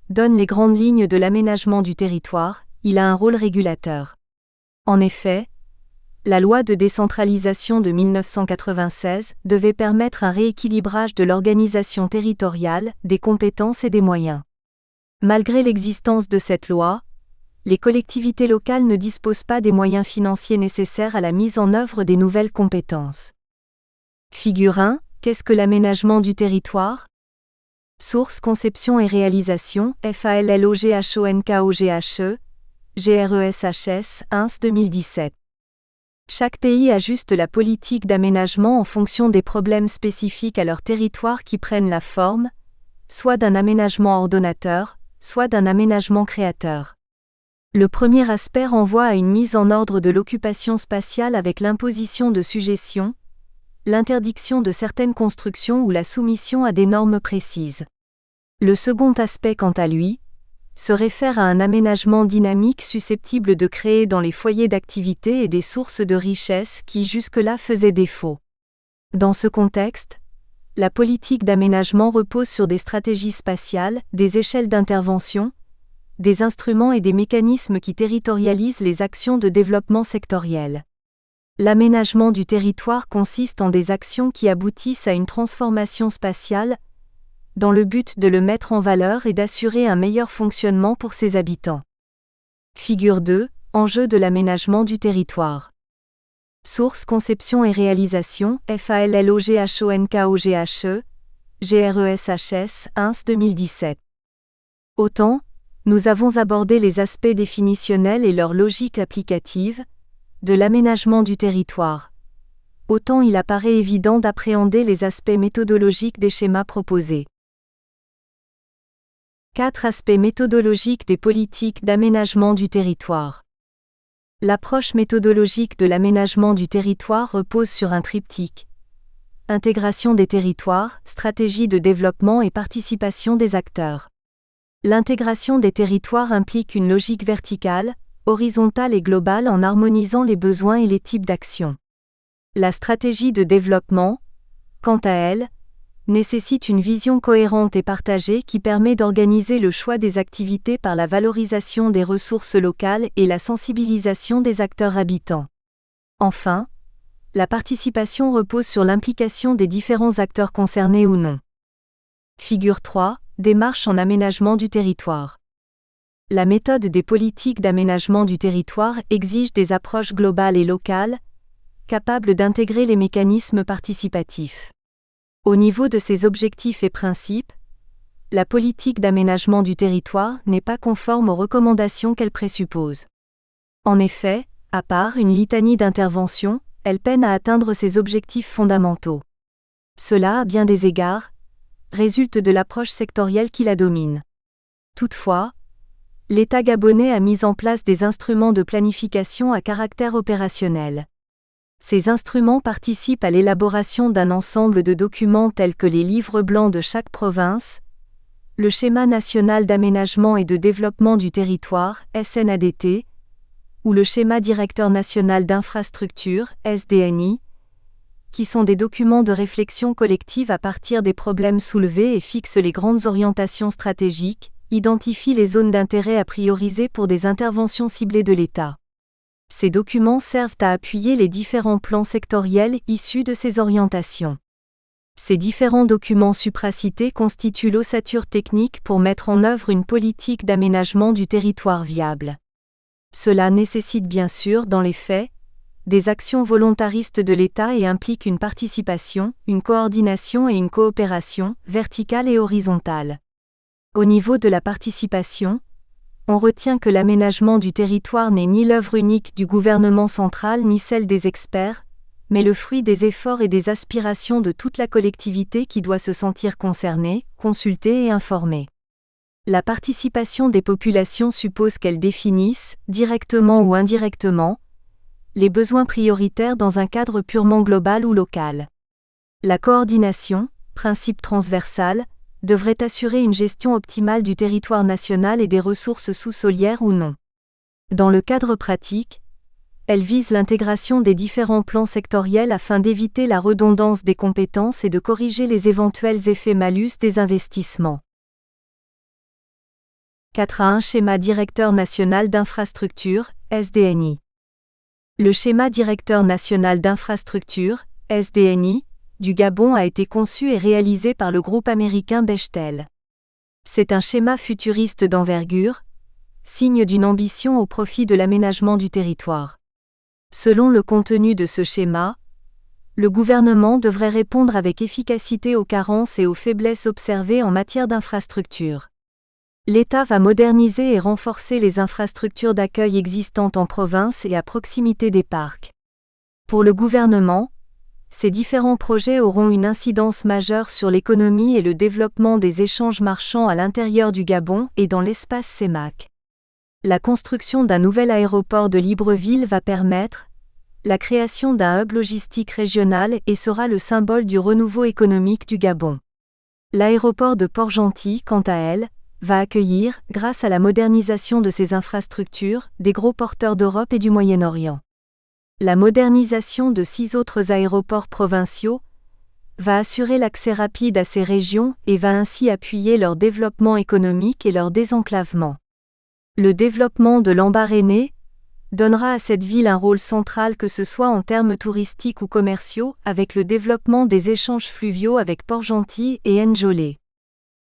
donne les grandes lignes de l'aménagement du territoire. Il a un rôle régulateur. En effet, La loi de décentralisation de 1996 devait permettre un rééquilibrage de l'organisation territoriale, des compétences et des moyens. Malgré l'existence de cette loi, les collectivités locales ne disposent pas des moyens financiers nécessaires à la mise en œuvre des nouvelles compétences. Figure 1. Qu'est-ce que l'aménagement du territoire ? Source, conception et réalisation, FALLOGHONKOGHE, GRESHS, INS 2017. Chaque pays ajuste la politique d'aménagement en fonction des problèmes spécifiques à leur territoire qui prennent la forme, soit d'un aménagement ordonnateur, soit d'un aménagement créateur. Le premier aspect renvoie à une mise en ordre de l'occupation spatiale avec l'imposition de sujétions, l'interdiction de certaines constructions ou la soumission à des normes précises. Le second aspect, quant à lui, se réfère à un aménagement dynamique susceptible de créer dans les foyers d'activité et des sources de richesse qui jusque-là faisaient défaut. Dans ce contexte, la politique d'aménagement repose sur des stratégies spatiales, des échelles d'intervention, des instruments et des mécanismes qui territorialisent les actions de développement sectoriel. L'aménagement du territoire consiste en des actions qui aboutissent à une transformation spatiale, dans le but de le mettre en valeur et d'assurer un meilleur fonctionnement pour ses habitants. Figure 2. Enjeux de l'aménagement du territoire. Source, conception et réalisation, FALLOGHONKOGHE, GRESHS, INS 2017. Autant, nous avons abordé les aspects définitionnels et leur logique applicative de l'aménagement du territoire. Autant il apparaît évident d'appréhender les aspects méthodologiques des schémas proposés. 4 aspects méthodologiques des politiques d'aménagement du territoire. L'approche méthodologique de l'aménagement du territoire repose sur un triptyque. Intégration des territoires, stratégie de développement et participation des acteurs. L'intégration des territoires implique une logique verticale, horizontale et globale en harmonisant les besoins et les types d'actions. La stratégie de développement, quant à elle, nécessite une vision cohérente et partagée qui permet d'organiser le choix des activités par la valorisation des ressources locales et la sensibilisation des acteurs habitants. Enfin, la participation repose sur l'implication des différents acteurs concernés ou non. Figure 3. Démarche en aménagement du territoire. La méthode des politiques d'aménagement du territoire exige des approches globales et locales, capables d'intégrer les mécanismes participatifs. Au niveau de ses objectifs et principes, la politique d'aménagement du territoire n'est pas conforme aux recommandations qu'elle présuppose. En effet, à part une litanie d'interventions, elle peine à atteindre ses objectifs fondamentaux. Cela, à bien des égards, résulte de l'approche sectorielle qui la domine. Toutefois, l'État gabonais a mis en place des instruments de planification à caractère opérationnel. Ces instruments participent à l'élaboration d'un ensemble de documents tels que les livres blancs de chaque province, le Schéma national d'aménagement et de développement du territoire, SNADT, ou le Schéma directeur national d'infrastructure, SDNI, qui sont des documents de réflexion collective à partir des problèmes soulevés et fixent les grandes orientations stratégiques, identifient les zones d'intérêt à prioriser pour des interventions ciblées de l'État. Ces documents servent à appuyer les différents plans sectoriels issus de ces orientations. Ces différents documents supracités constituent l'ossature technique pour mettre en œuvre une politique d'aménagement du territoire viable. Cela nécessite bien sûr, dans les faits, des actions volontaristes de l'État et implique une participation, une coordination et une coopération, verticale et horizontale. Au niveau de la participation, on retient que l'aménagement du territoire n'est ni l'œuvre unique du gouvernement central ni celle des experts, mais le fruit des efforts et des aspirations de toute la collectivité qui doit se sentir concernée, consultée et informée. La participation des populations suppose qu'elles définissent, directement ou indirectement, les besoins prioritaires dans un cadre purement global ou local. La coordination, principe transversal, devrait assurer une gestion optimale du territoire national et des ressources sous-solières ou non. Dans le cadre pratique, elle vise l'intégration des différents plans sectoriels afin d'éviter la redondance des compétences et de corriger les éventuels effets malus des investissements. 4 à 1 Schéma directeur national d'infrastructure, SDNI. Le schéma directeur national d'infrastructure, SDNI, du Gabon a été conçu et réalisé par le groupe américain Bechtel. C'est un schéma futuriste d'envergure, signe d'une ambition au profit de l'aménagement du territoire. Selon le contenu de ce schéma, le gouvernement devrait répondre avec efficacité aux carences et aux faiblesses observées en matière d'infrastructures. L'État va moderniser et renforcer les infrastructures d'accueil existantes en province et à proximité des parcs. Pour le gouvernement, ces différents projets auront une incidence majeure sur l'économie et le développement des échanges marchands à l'intérieur du Gabon et dans l'espace CEMAC. La construction d'un nouvel aéroport de Libreville va permettre la création d'un hub logistique régional et sera le symbole du renouveau économique du Gabon. L'aéroport de Port-Gentil, quant à elle, va accueillir, grâce à la modernisation de ses infrastructures, des gros porteurs d'Europe et du Moyen-Orient. La modernisation de 6 autres aéroports provinciaux va assurer l'accès rapide à ces régions et va ainsi appuyer leur développement économique et leur désenclavement. Le développement de Lambaréné donnera à cette ville un rôle central que ce soit en termes touristiques ou commerciaux, avec le développement des échanges fluviaux avec Port-Gentil et Njolé.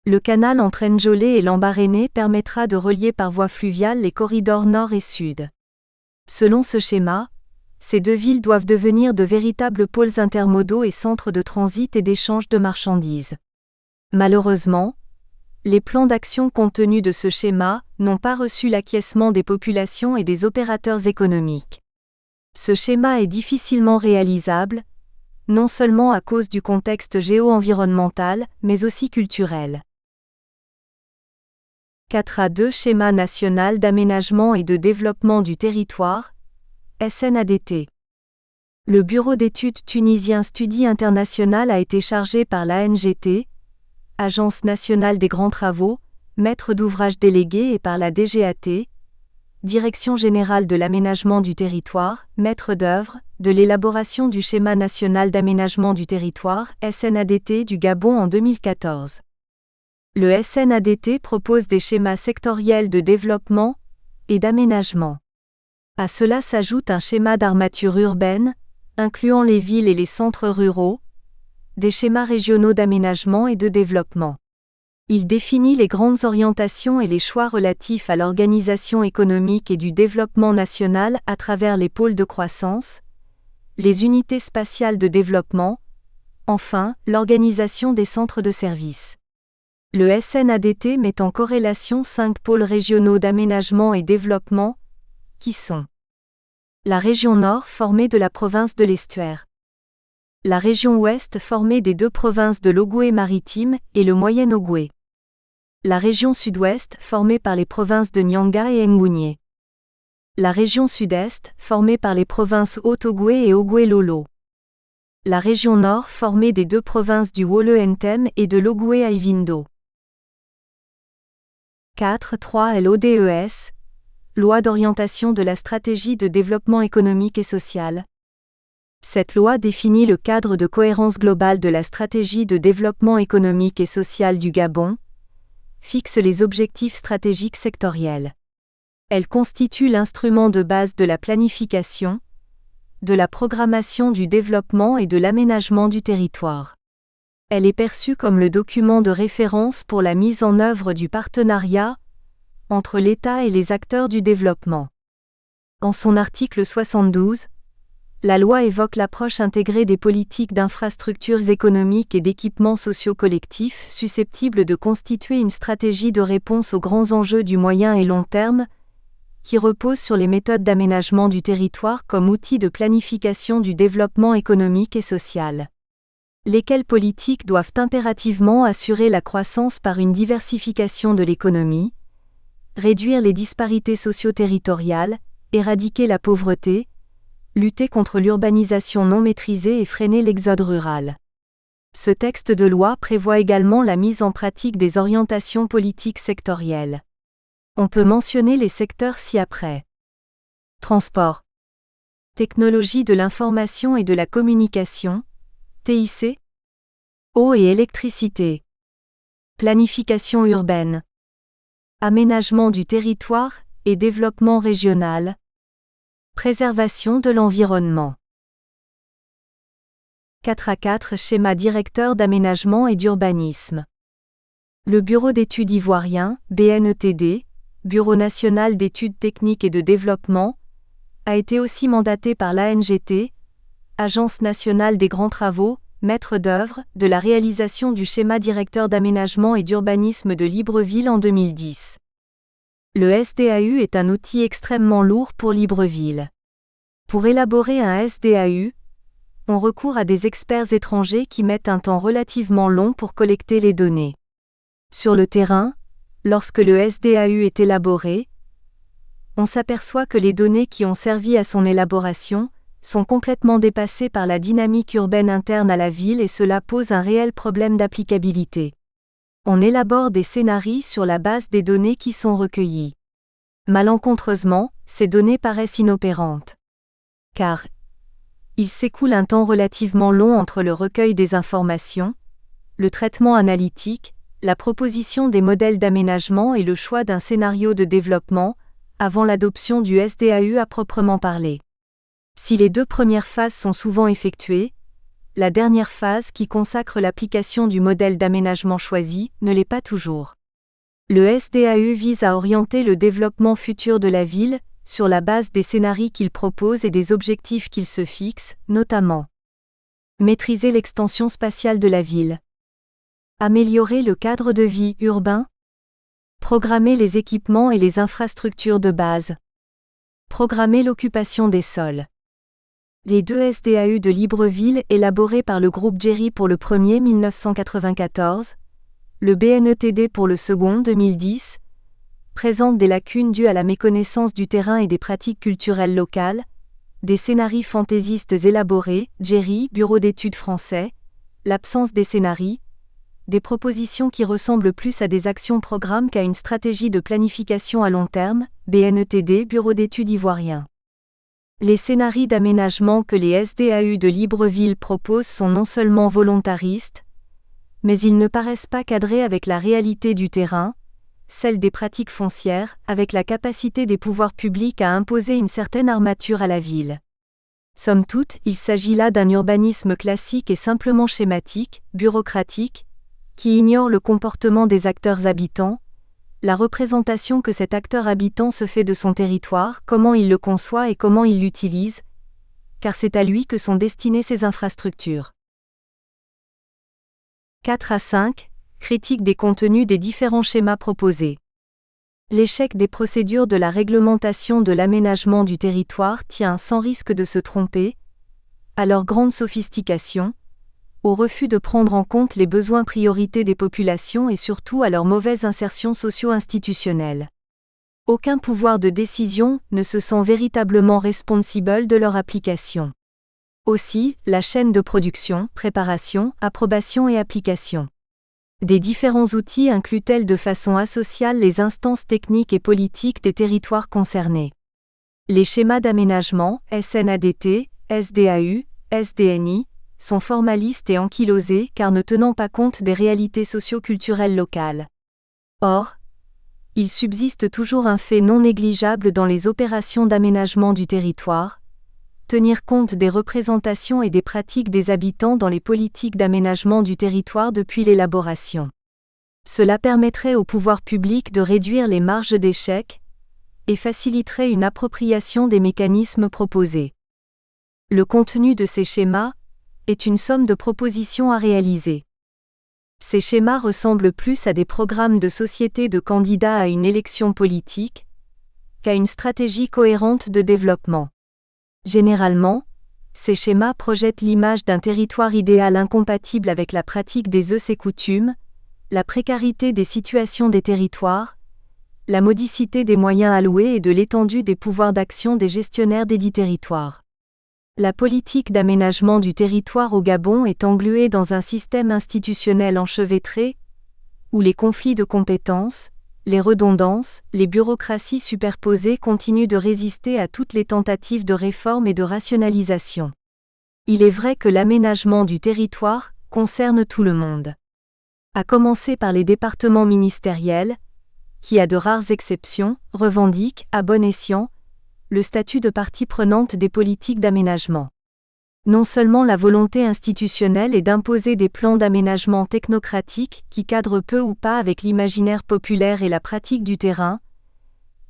Le canal entre Njolé et Lambaréné permettra de relier par voie fluviale les corridors nord et sud. Selon ce schéma, ces deux villes doivent devenir de véritables pôles intermodaux et centres de transit et d'échange de marchandises. Malheureusement, les plans d'action contenus de ce schéma n'ont pas reçu l'acquiescement des populations et des opérateurs économiques. Ce schéma est difficilement réalisable, non seulement à cause du contexte géo-environnemental, mais aussi culturel. 4A2 Schéma national d'aménagement et de développement du territoire, SNADT. Le bureau d'études tunisien Study International a été chargé par l'ANGT, Agence nationale des grands travaux, maître d'ouvrage délégué, et par la DGAT, Direction générale de l'aménagement du territoire, maître d'œuvre, de l'élaboration du schéma national d'aménagement du territoire, SNADT du Gabon en 2014. Le SNADT propose des schémas sectoriels de développement et d'aménagement. À cela s'ajoute un schéma d'armature urbaine, incluant les villes et les centres ruraux, des schémas régionaux d'aménagement et de développement. Il définit les grandes orientations et les choix relatifs à l'organisation économique et du développement national à travers les pôles de croissance, les unités spatiales de développement, enfin, l'organisation des centres de services. Le SNADT met en corrélation 5 pôles régionaux d'aménagement et développement, qui sont la région nord formée de la province de l'Estuaire, la région ouest formée des 2 provinces de l'Ogooué-Maritime et le Moyen-Ogooué, la région sud-ouest formée par les provinces de Nyanga et Ngounié, la région sud-est formée par les provinces Haute-Ogooué et Ogooué-Lolo, la région nord formée des 2 provinces du Wolo-Ntem et de l'Ogooué-Aïvindo. 4.3 LODES, Loi d'orientation de la stratégie de développement économique et social. Cette loi définit le cadre de cohérence globale de la stratégie de développement économique et social du Gabon, fixe les objectifs stratégiques sectoriels. Elle constitue l'instrument de base de la planification, de la programmation du développement et de l'aménagement du territoire. Elle est perçue comme le document de référence pour la mise en œuvre du partenariat entre l'État et les acteurs du développement. En son article 72, la loi évoque l'approche intégrée des politiques d'infrastructures économiques et d'équipements sociaux collectifs susceptibles de constituer une stratégie de réponse aux grands enjeux du moyen et long terme, qui repose sur les méthodes d'aménagement du territoire comme outil de planification du développement économique et social. Lesquelles politiques doivent impérativement assurer la croissance par une diversification de l'économie, réduire les disparités socio-territoriales, éradiquer la pauvreté, lutter contre l'urbanisation non maîtrisée et freiner l'exode rural. Ce texte de loi prévoit également la mise en pratique des orientations politiques sectorielles. On peut mentionner les secteurs ci-après. Transport. Technologie de l'information et de la communication, TIC. Eau et électricité. Planification urbaine. Aménagement du territoire et développement régional. Préservation de l'environnement. 4A4 Schéma directeur d'aménagement et d'urbanisme. Le Bureau d'études ivoirien, BNETD, Bureau national d'études techniques et de développement, a été aussi mandaté par l'ANGT, Agence nationale des grands travaux, maître d'œuvre, de la réalisation du schéma directeur d'aménagement et d'urbanisme de Libreville en 2010. Le SDAU est un outil extrêmement lourd pour Libreville. Pour élaborer un SDAU, on recourt à des experts étrangers qui mettent un temps relativement long pour collecter les données. Sur le terrain, lorsque le SDAU est élaboré, on s'aperçoit que les données qui ont servi à son élaboration sont complètement dépassées par la dynamique urbaine interne à la ville et cela pose un réel problème d'applicabilité. On élabore des scénarios sur la base des données qui sont recueillies. Malencontreusement, ces données paraissent inopérantes. Car il s'écoule un temps relativement long entre le recueil des informations, le traitement analytique, la proposition des modèles d'aménagement et le choix d'un scénario de développement, avant l'adoption du SDAU à proprement parler. Si les deux premières phases sont souvent effectuées, la dernière phase qui consacre l'application du modèle d'aménagement choisi ne l'est pas toujours. Le SDAU vise à orienter le développement futur de la ville, sur la base des scénarios qu'il propose et des objectifs qu'il se fixe, notamment maîtriser l'extension spatiale de la ville, améliorer le cadre de vie urbain, programmer les équipements et les infrastructures de base, programmer l'occupation des sols. Les deux SDAU de Libreville élaborés par le groupe Jerry pour le premier 1994, le BNETD pour le second 2010, présentent des lacunes dues à la méconnaissance du terrain et des pratiques culturelles locales, des scénarios fantaisistes élaborés, Jerry, Bureau d'études français, l'absence des scénarios, des propositions qui ressemblent plus à des actions-programmes qu'à une stratégie de planification à long terme, BNETD, Bureau d'études ivoirien. Les scénarios d'aménagement que les SDAU de Libreville proposent sont non seulement volontaristes, mais ils ne paraissent pas cadrés avec la réalité du terrain, celle des pratiques foncières, avec la capacité des pouvoirs publics à imposer une certaine armature à la ville. Somme toute, il s'agit là d'un urbanisme classique et simplement schématique, bureaucratique, qui ignore le comportement des acteurs habitants, la représentation que cet acteur habitant se fait de son territoire, comment il le conçoit et comment il l'utilise, car c'est à lui que sont destinées ces infrastructures. 4A5 Critique des contenus des différents schémas proposés. L'échec des procédures de la réglementation de l'aménagement du territoire tient, sans risque de se tromper, à leur grande sophistication, au refus de prendre en compte les besoins priorités des populations et surtout à leur mauvaise insertion socio-institutionnelle. Aucun pouvoir de décision ne se sent véritablement responsible de leur application. Aussi, la chaîne de production, préparation, approbation et application des différents outils inclut-elle de façon asociale les instances techniques et politiques des territoires concernés. Les schémas d'aménagement, SNADT, SDAU, SDNI, sont formalistes et ankylosés car ne tenant pas compte des réalités socio-culturelles locales. Or, il subsiste toujours un fait non négligeable dans les opérations d'aménagement du territoire, tenir compte des représentations et des pratiques des habitants dans les politiques d'aménagement du territoire depuis l'élaboration. Cela permettrait au pouvoir public de réduire les marges d'échec et faciliterait une appropriation des mécanismes proposés. Le contenu de ces schémas est une somme de propositions à réaliser. Ces schémas ressemblent plus à des programmes de société de candidats à une élection politique qu'à une stratégie cohérente de développement. Généralement, ces schémas projettent l'image d'un territoire idéal incompatible avec la pratique des us et coutumes, la précarité des situations des territoires, la modicité des moyens alloués et de l'étendue des pouvoirs d'action des gestionnaires desdits territoires. La politique d'aménagement du territoire au Gabon est engluée dans un système institutionnel enchevêtré, où les conflits de compétences, les redondances, les bureaucraties superposées continuent de résister à toutes les tentatives de réforme et de rationalisation. Il est vrai que l'aménagement du territoire concerne tout le monde. À commencer par les départements ministériels, qui à de rares exceptions, revendiquent, à bon escient, le statut de partie prenante des politiques d'aménagement. Non seulement la volonté institutionnelle est d'imposer des plans d'aménagement technocratiques qui cadrent peu ou pas avec l'imaginaire populaire et la pratique du terrain,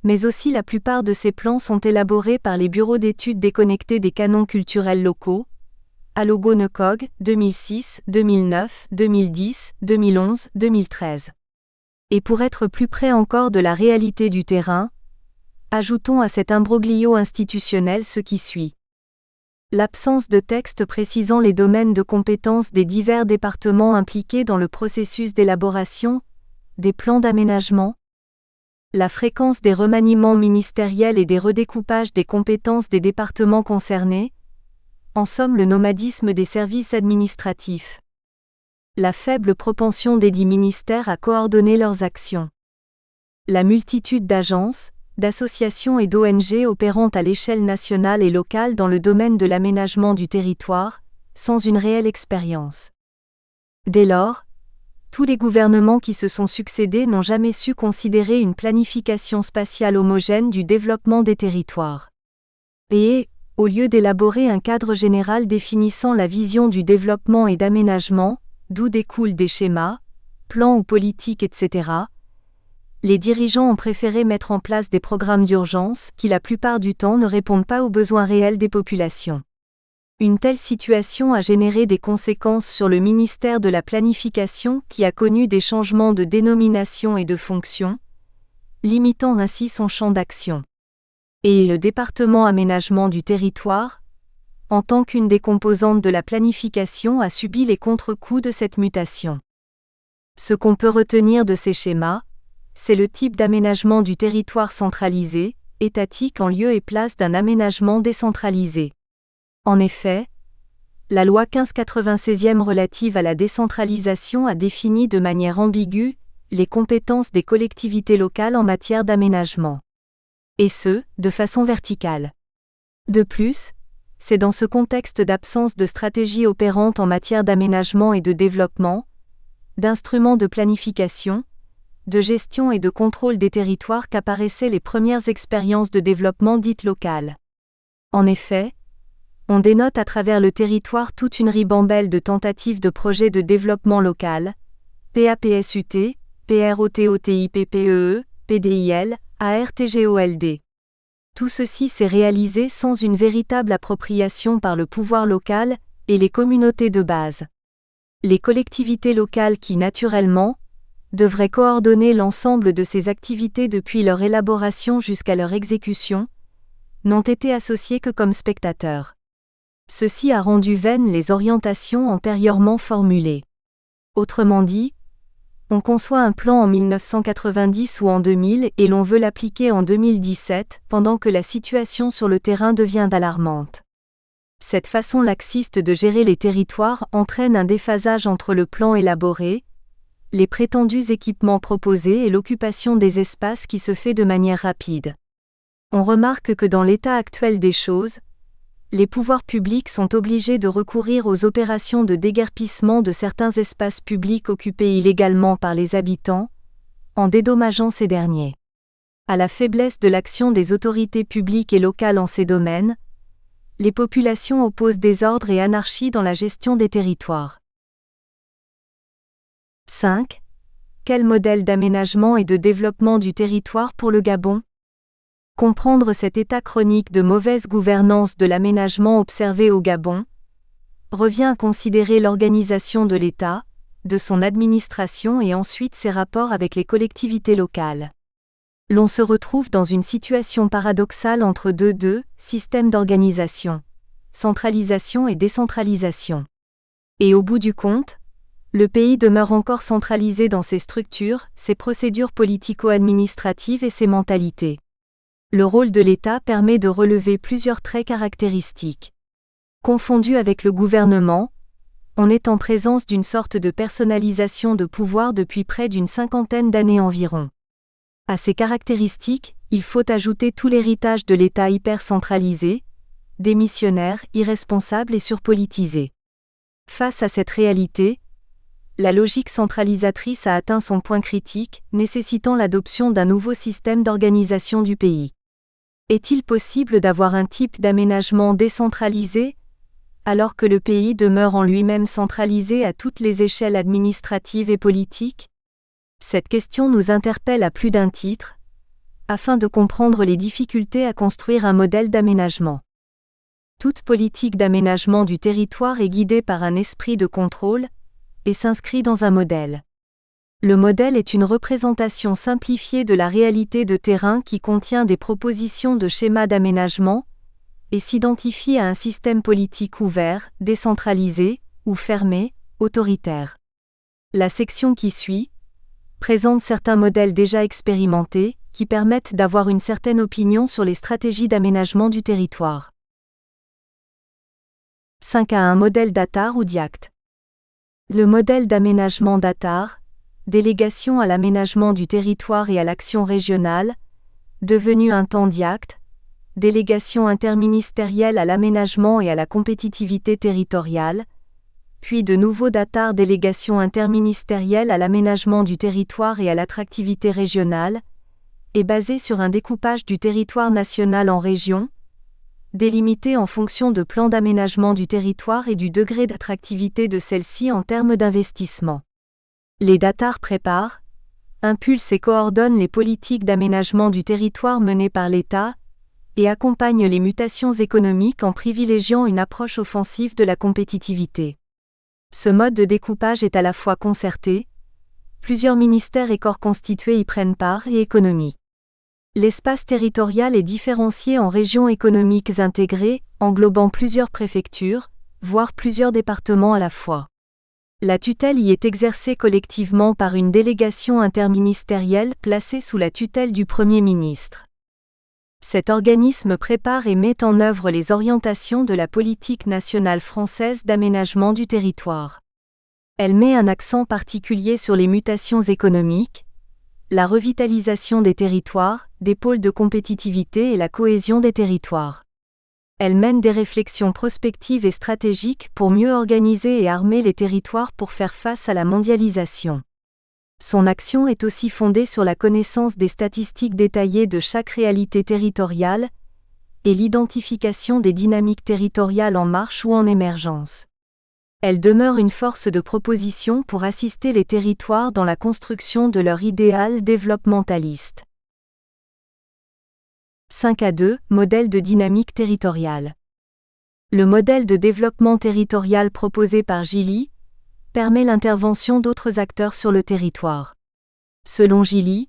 mais aussi la plupart de ces plans sont élaborés par les bureaux d'études déconnectés des canons culturels locaux, Alogo-Necog, 2006, 2009, 2010, 2011, 2013. Et pour être plus près encore de la réalité du terrain, ajoutons à cet imbroglio institutionnel ce qui suit. L'absence de texte précisant les domaines de compétence des divers départements impliqués dans le processus d'élaboration des plans d'aménagement, la fréquence des remaniements ministériels et des redécoupages des compétences des départements concernés, en somme le nomadisme des services administratifs. La faible propension des dix ministères à coordonner leurs actions. La multitude d'agences, d'associations et d'ONG opérant à l'échelle nationale et locale dans le domaine de l'aménagement du territoire, sans une réelle expérience. Dès lors, tous les gouvernements qui se sont succédés n'ont jamais su considérer une planification spatiale homogène du développement des territoires. Et, au lieu d'élaborer un cadre général définissant la vision du développement et d'aménagement, d'où découlent des schémas, plans ou politiques, etc., les dirigeants ont préféré mettre en place des programmes d'urgence qui la plupart du temps ne répondent pas aux besoins réels des populations. Une telle situation a généré des conséquences sur le ministère de la Planification qui a connu des changements de dénomination et de fonction, limitant ainsi son champ d'action. Et le département aménagement du territoire, en tant qu'une des composantes de la planification, a subi les contre-coups de cette mutation. Ce qu'on peut retenir de ces schémas, c'est le type d'aménagement du territoire centralisé, étatique en lieu et place d'un aménagement décentralisé. En effet, la loi 1596 relative à la décentralisation a défini de manière ambiguë les compétences des collectivités locales en matière d'aménagement. Et ce, de façon verticale. De plus, c'est dans ce contexte d'absence de stratégie opérante en matière d'aménagement et de développement, d'instruments de planification, de gestion et de contrôle des territoires qu'apparaissaient les premières expériences de développement dites locales. En effet, on dénote à travers le territoire toute une ribambelle de tentatives de projets de développement local, PAPSUT, PROTOTIPPEE, PDIL, ARTGOLD. Tout ceci s'est réalisé sans une véritable appropriation par le pouvoir local et les communautés de base. Les collectivités locales qui, naturellement, devraient coordonner l'ensemble de ces activités depuis leur élaboration jusqu'à leur exécution, n'ont été associées que comme spectateurs. Ceci a rendu vaines les orientations antérieurement formulées. Autrement dit, on conçoit un plan en 1990 ou en 2000 et l'on veut l'appliquer en 2017, pendant que la situation sur le terrain devient alarmante. Cette façon laxiste de gérer les territoires entraîne un déphasage entre le plan élaboré, les prétendus équipements proposés et l'occupation des espaces qui se fait de manière rapide. On remarque que dans l'état actuel des choses, les pouvoirs publics sont obligés de recourir aux opérations de déguerpissement de certains espaces publics occupés illégalement par les habitants, en dédommageant ces derniers. À la faiblesse de l'action des autorités publiques et locales en ces domaines, les populations opposent désordre et anarchie dans la gestion des territoires. 5. Quel modèle d'aménagement et de développement du territoire pour le Gabon ? Comprendre cet état chronique de mauvaise gouvernance de l'aménagement observé au Gabon revient à considérer l'organisation de l'État, de son administration et ensuite ses rapports avec les collectivités locales. L'on se retrouve dans une situation paradoxale entre deux systèmes d'organisation, centralisation et décentralisation. Et au bout du compte, le pays demeure encore centralisé dans ses structures, ses procédures politico-administratives et ses mentalités. Le rôle de l'État permet de relever plusieurs traits caractéristiques. Confondu avec le gouvernement, on est en présence d'une sorte de personnalisation de pouvoir depuis près d'une cinquantaine d'années environ. À ces caractéristiques, il faut ajouter tout l'héritage de l'État hyper-centralisé, démissionnaire, irresponsable et surpolitisé. Face à cette réalité, la logique centralisatrice a atteint son point critique, nécessitant l'adoption d'un nouveau système d'organisation du pays. Est-il possible d'avoir un type d'aménagement décentralisé, alors que le pays demeure en lui-même centralisé à toutes les échelles administratives et politiques? Cette question nous interpelle à plus d'un titre, afin de comprendre les difficultés à construire un modèle d'aménagement. Toute politique d'aménagement du territoire est guidée par un esprit de contrôle, et s'inscrit dans un modèle. Le modèle est une représentation simplifiée de la réalité de terrain qui contient des propositions de schémas d'aménagement, et s'identifie à un système politique ouvert, décentralisé, ou fermé, autoritaire. La section qui suit présente certains modèles déjà expérimentés, qui permettent d'avoir une certaine opinion sur les stratégies d'aménagement du territoire. 5.1 Modèle d'ATAR ou DIACT. Le modèle d'aménagement d'ATAR, délégation à l'aménagement du territoire et à l'action régionale, devenu un temps DIACT, délégation interministérielle à l'aménagement et à la compétitivité territoriale, puis de nouveau d'ATAR, délégation interministérielle à l'aménagement du territoire et à l'attractivité régionale, est basé sur un découpage du territoire national en régions, délimité en fonction de plans d'aménagement du territoire et du degré d'attractivité de celle-ci en termes d'investissement. Les DATAR préparent, impulsent et coordonnent les politiques d'aménagement du territoire menées par l'État, et accompagnent les mutations économiques en privilégiant une approche offensive de la compétitivité. Ce mode de découpage est à la fois concerté, plusieurs ministères et corps constitués y prennent part, et économique. L'espace territorial est différencié en régions économiques intégrées, englobant plusieurs préfectures, voire plusieurs départements à la fois. La tutelle y est exercée collectivement par une délégation interministérielle placée sous la tutelle du Premier ministre. Cet organisme prépare et met en œuvre les orientations de la politique nationale française d'aménagement du territoire. Elle met un accent particulier sur les mutations économiques, la revitalisation des territoires, des pôles de compétitivité et la cohésion des territoires. Elle mène des réflexions prospectives et stratégiques pour mieux organiser et armer les territoires pour faire face à la mondialisation. Son action est aussi fondée sur la connaissance des statistiques détaillées de chaque réalité territoriale et l'identification des dynamiques territoriales en marche ou en émergence. Elle demeure une force de proposition pour assister les territoires dans la construction de leur idéal développementaliste. 5.2 Modèle de dynamique territoriale. Le modèle de développement territorial proposé par Gilly permet l'intervention d'autres acteurs sur le territoire. Selon Gilly,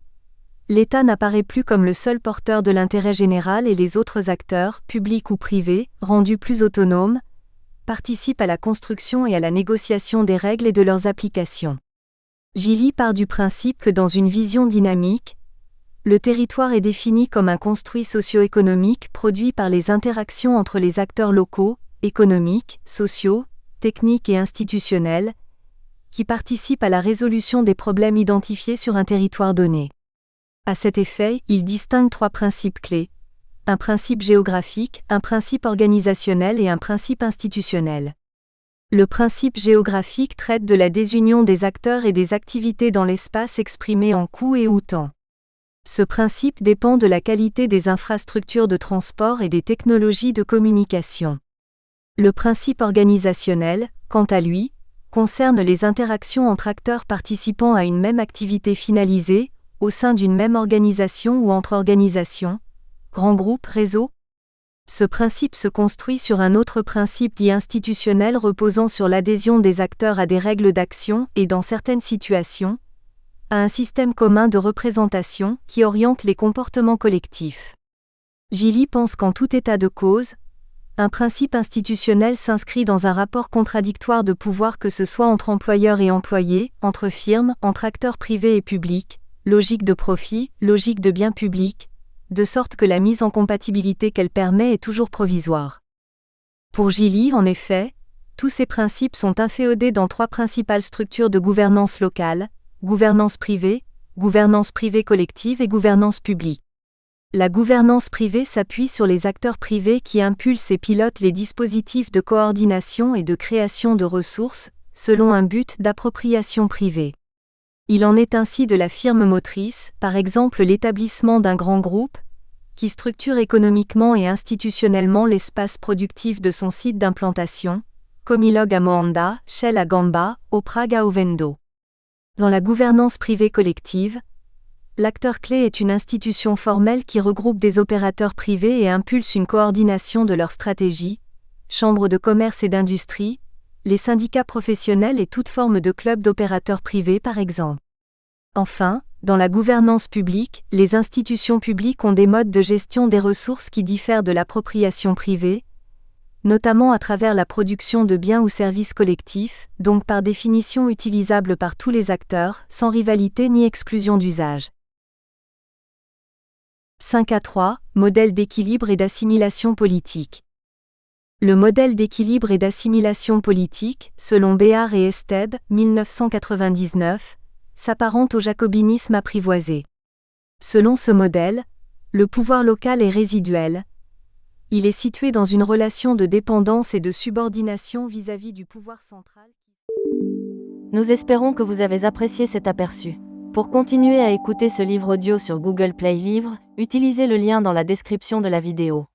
l'État n'apparaît plus comme le seul porteur de l'intérêt général et les autres acteurs, publics ou privés, rendus plus autonomes, participent à la construction et à la négociation des règles et de leurs applications. Gilly part du principe que dans une vision dynamique, le territoire est défini comme un construit socio-économique produit par les interactions entre les acteurs locaux, économiques, sociaux, techniques et institutionnels, qui participent à la résolution des problèmes identifiés sur un territoire donné. À cet effet, il distingue trois principes clés: un principe géographique, un principe organisationnel et un principe institutionnel. Le principe géographique traite de la désunion des acteurs et des activités dans l'espace exprimé en coût et ou temps. Ce principe dépend de la qualité des infrastructures de transport et des technologies de communication. Le principe organisationnel, quant à lui, concerne les interactions entre acteurs participant à une même activité finalisée, au sein d'une même organisation ou entre organisations, grands groupes, réseaux. Ce principe se construit sur un autre principe dit institutionnel reposant sur l'adhésion des acteurs à des règles d'action et, dans certaines situations, à un système commun de représentation qui oriente les comportements collectifs. Gilly pense qu'en tout état de cause, un principe institutionnel s'inscrit dans un rapport contradictoire de pouvoir, que ce soit entre employeurs et employés, entre firmes, entre acteurs privés et publics, logique de profit, logique de bien public, de sorte que la mise en compatibilité qu'elle permet est toujours provisoire. Pour Gilly, en effet, tous ces principes sont inféodés dans trois principales structures de gouvernance locale: gouvernance privée collective et gouvernance publique. La gouvernance privée s'appuie sur les acteurs privés qui impulsent et pilotent les dispositifs de coordination et de création de ressources, selon un but d'appropriation privée. Il en est ainsi de la firme motrice, par exemple l'établissement d'un grand groupe, qui structure économiquement et institutionnellement l'espace productif de son site d'implantation, Comilog à Moanda, Shell à Gamba, Oprag à Ovendo. Dans la gouvernance privée collective, l'acteur clé est une institution formelle qui regroupe des opérateurs privés et impulse une coordination de leur stratégie, chambres de commerce et d'industrie, les syndicats professionnels et toute forme de club d'opérateurs privés par exemple. Enfin, dans la gouvernance publique, les institutions publiques ont des modes de gestion des ressources qui diffèrent de l'appropriation privée, notamment à travers la production de biens ou services collectifs, donc par définition utilisables par tous les acteurs, sans rivalité ni exclusion d'usage. 5.3 Modèle d'équilibre et d'assimilation politique. Le modèle d'équilibre et d'assimilation politique, selon Béard et Estèbe, 1999, s'apparente au jacobinisme apprivoisé. Selon ce modèle, le pouvoir local est résiduel. Il est situé dans une relation de dépendance et de subordination vis-à-vis du pouvoir central. Nous espérons que vous avez apprécié cet aperçu. Pour continuer à écouter ce livre audio sur Google Play Livres, utilisez le lien dans la description de la vidéo.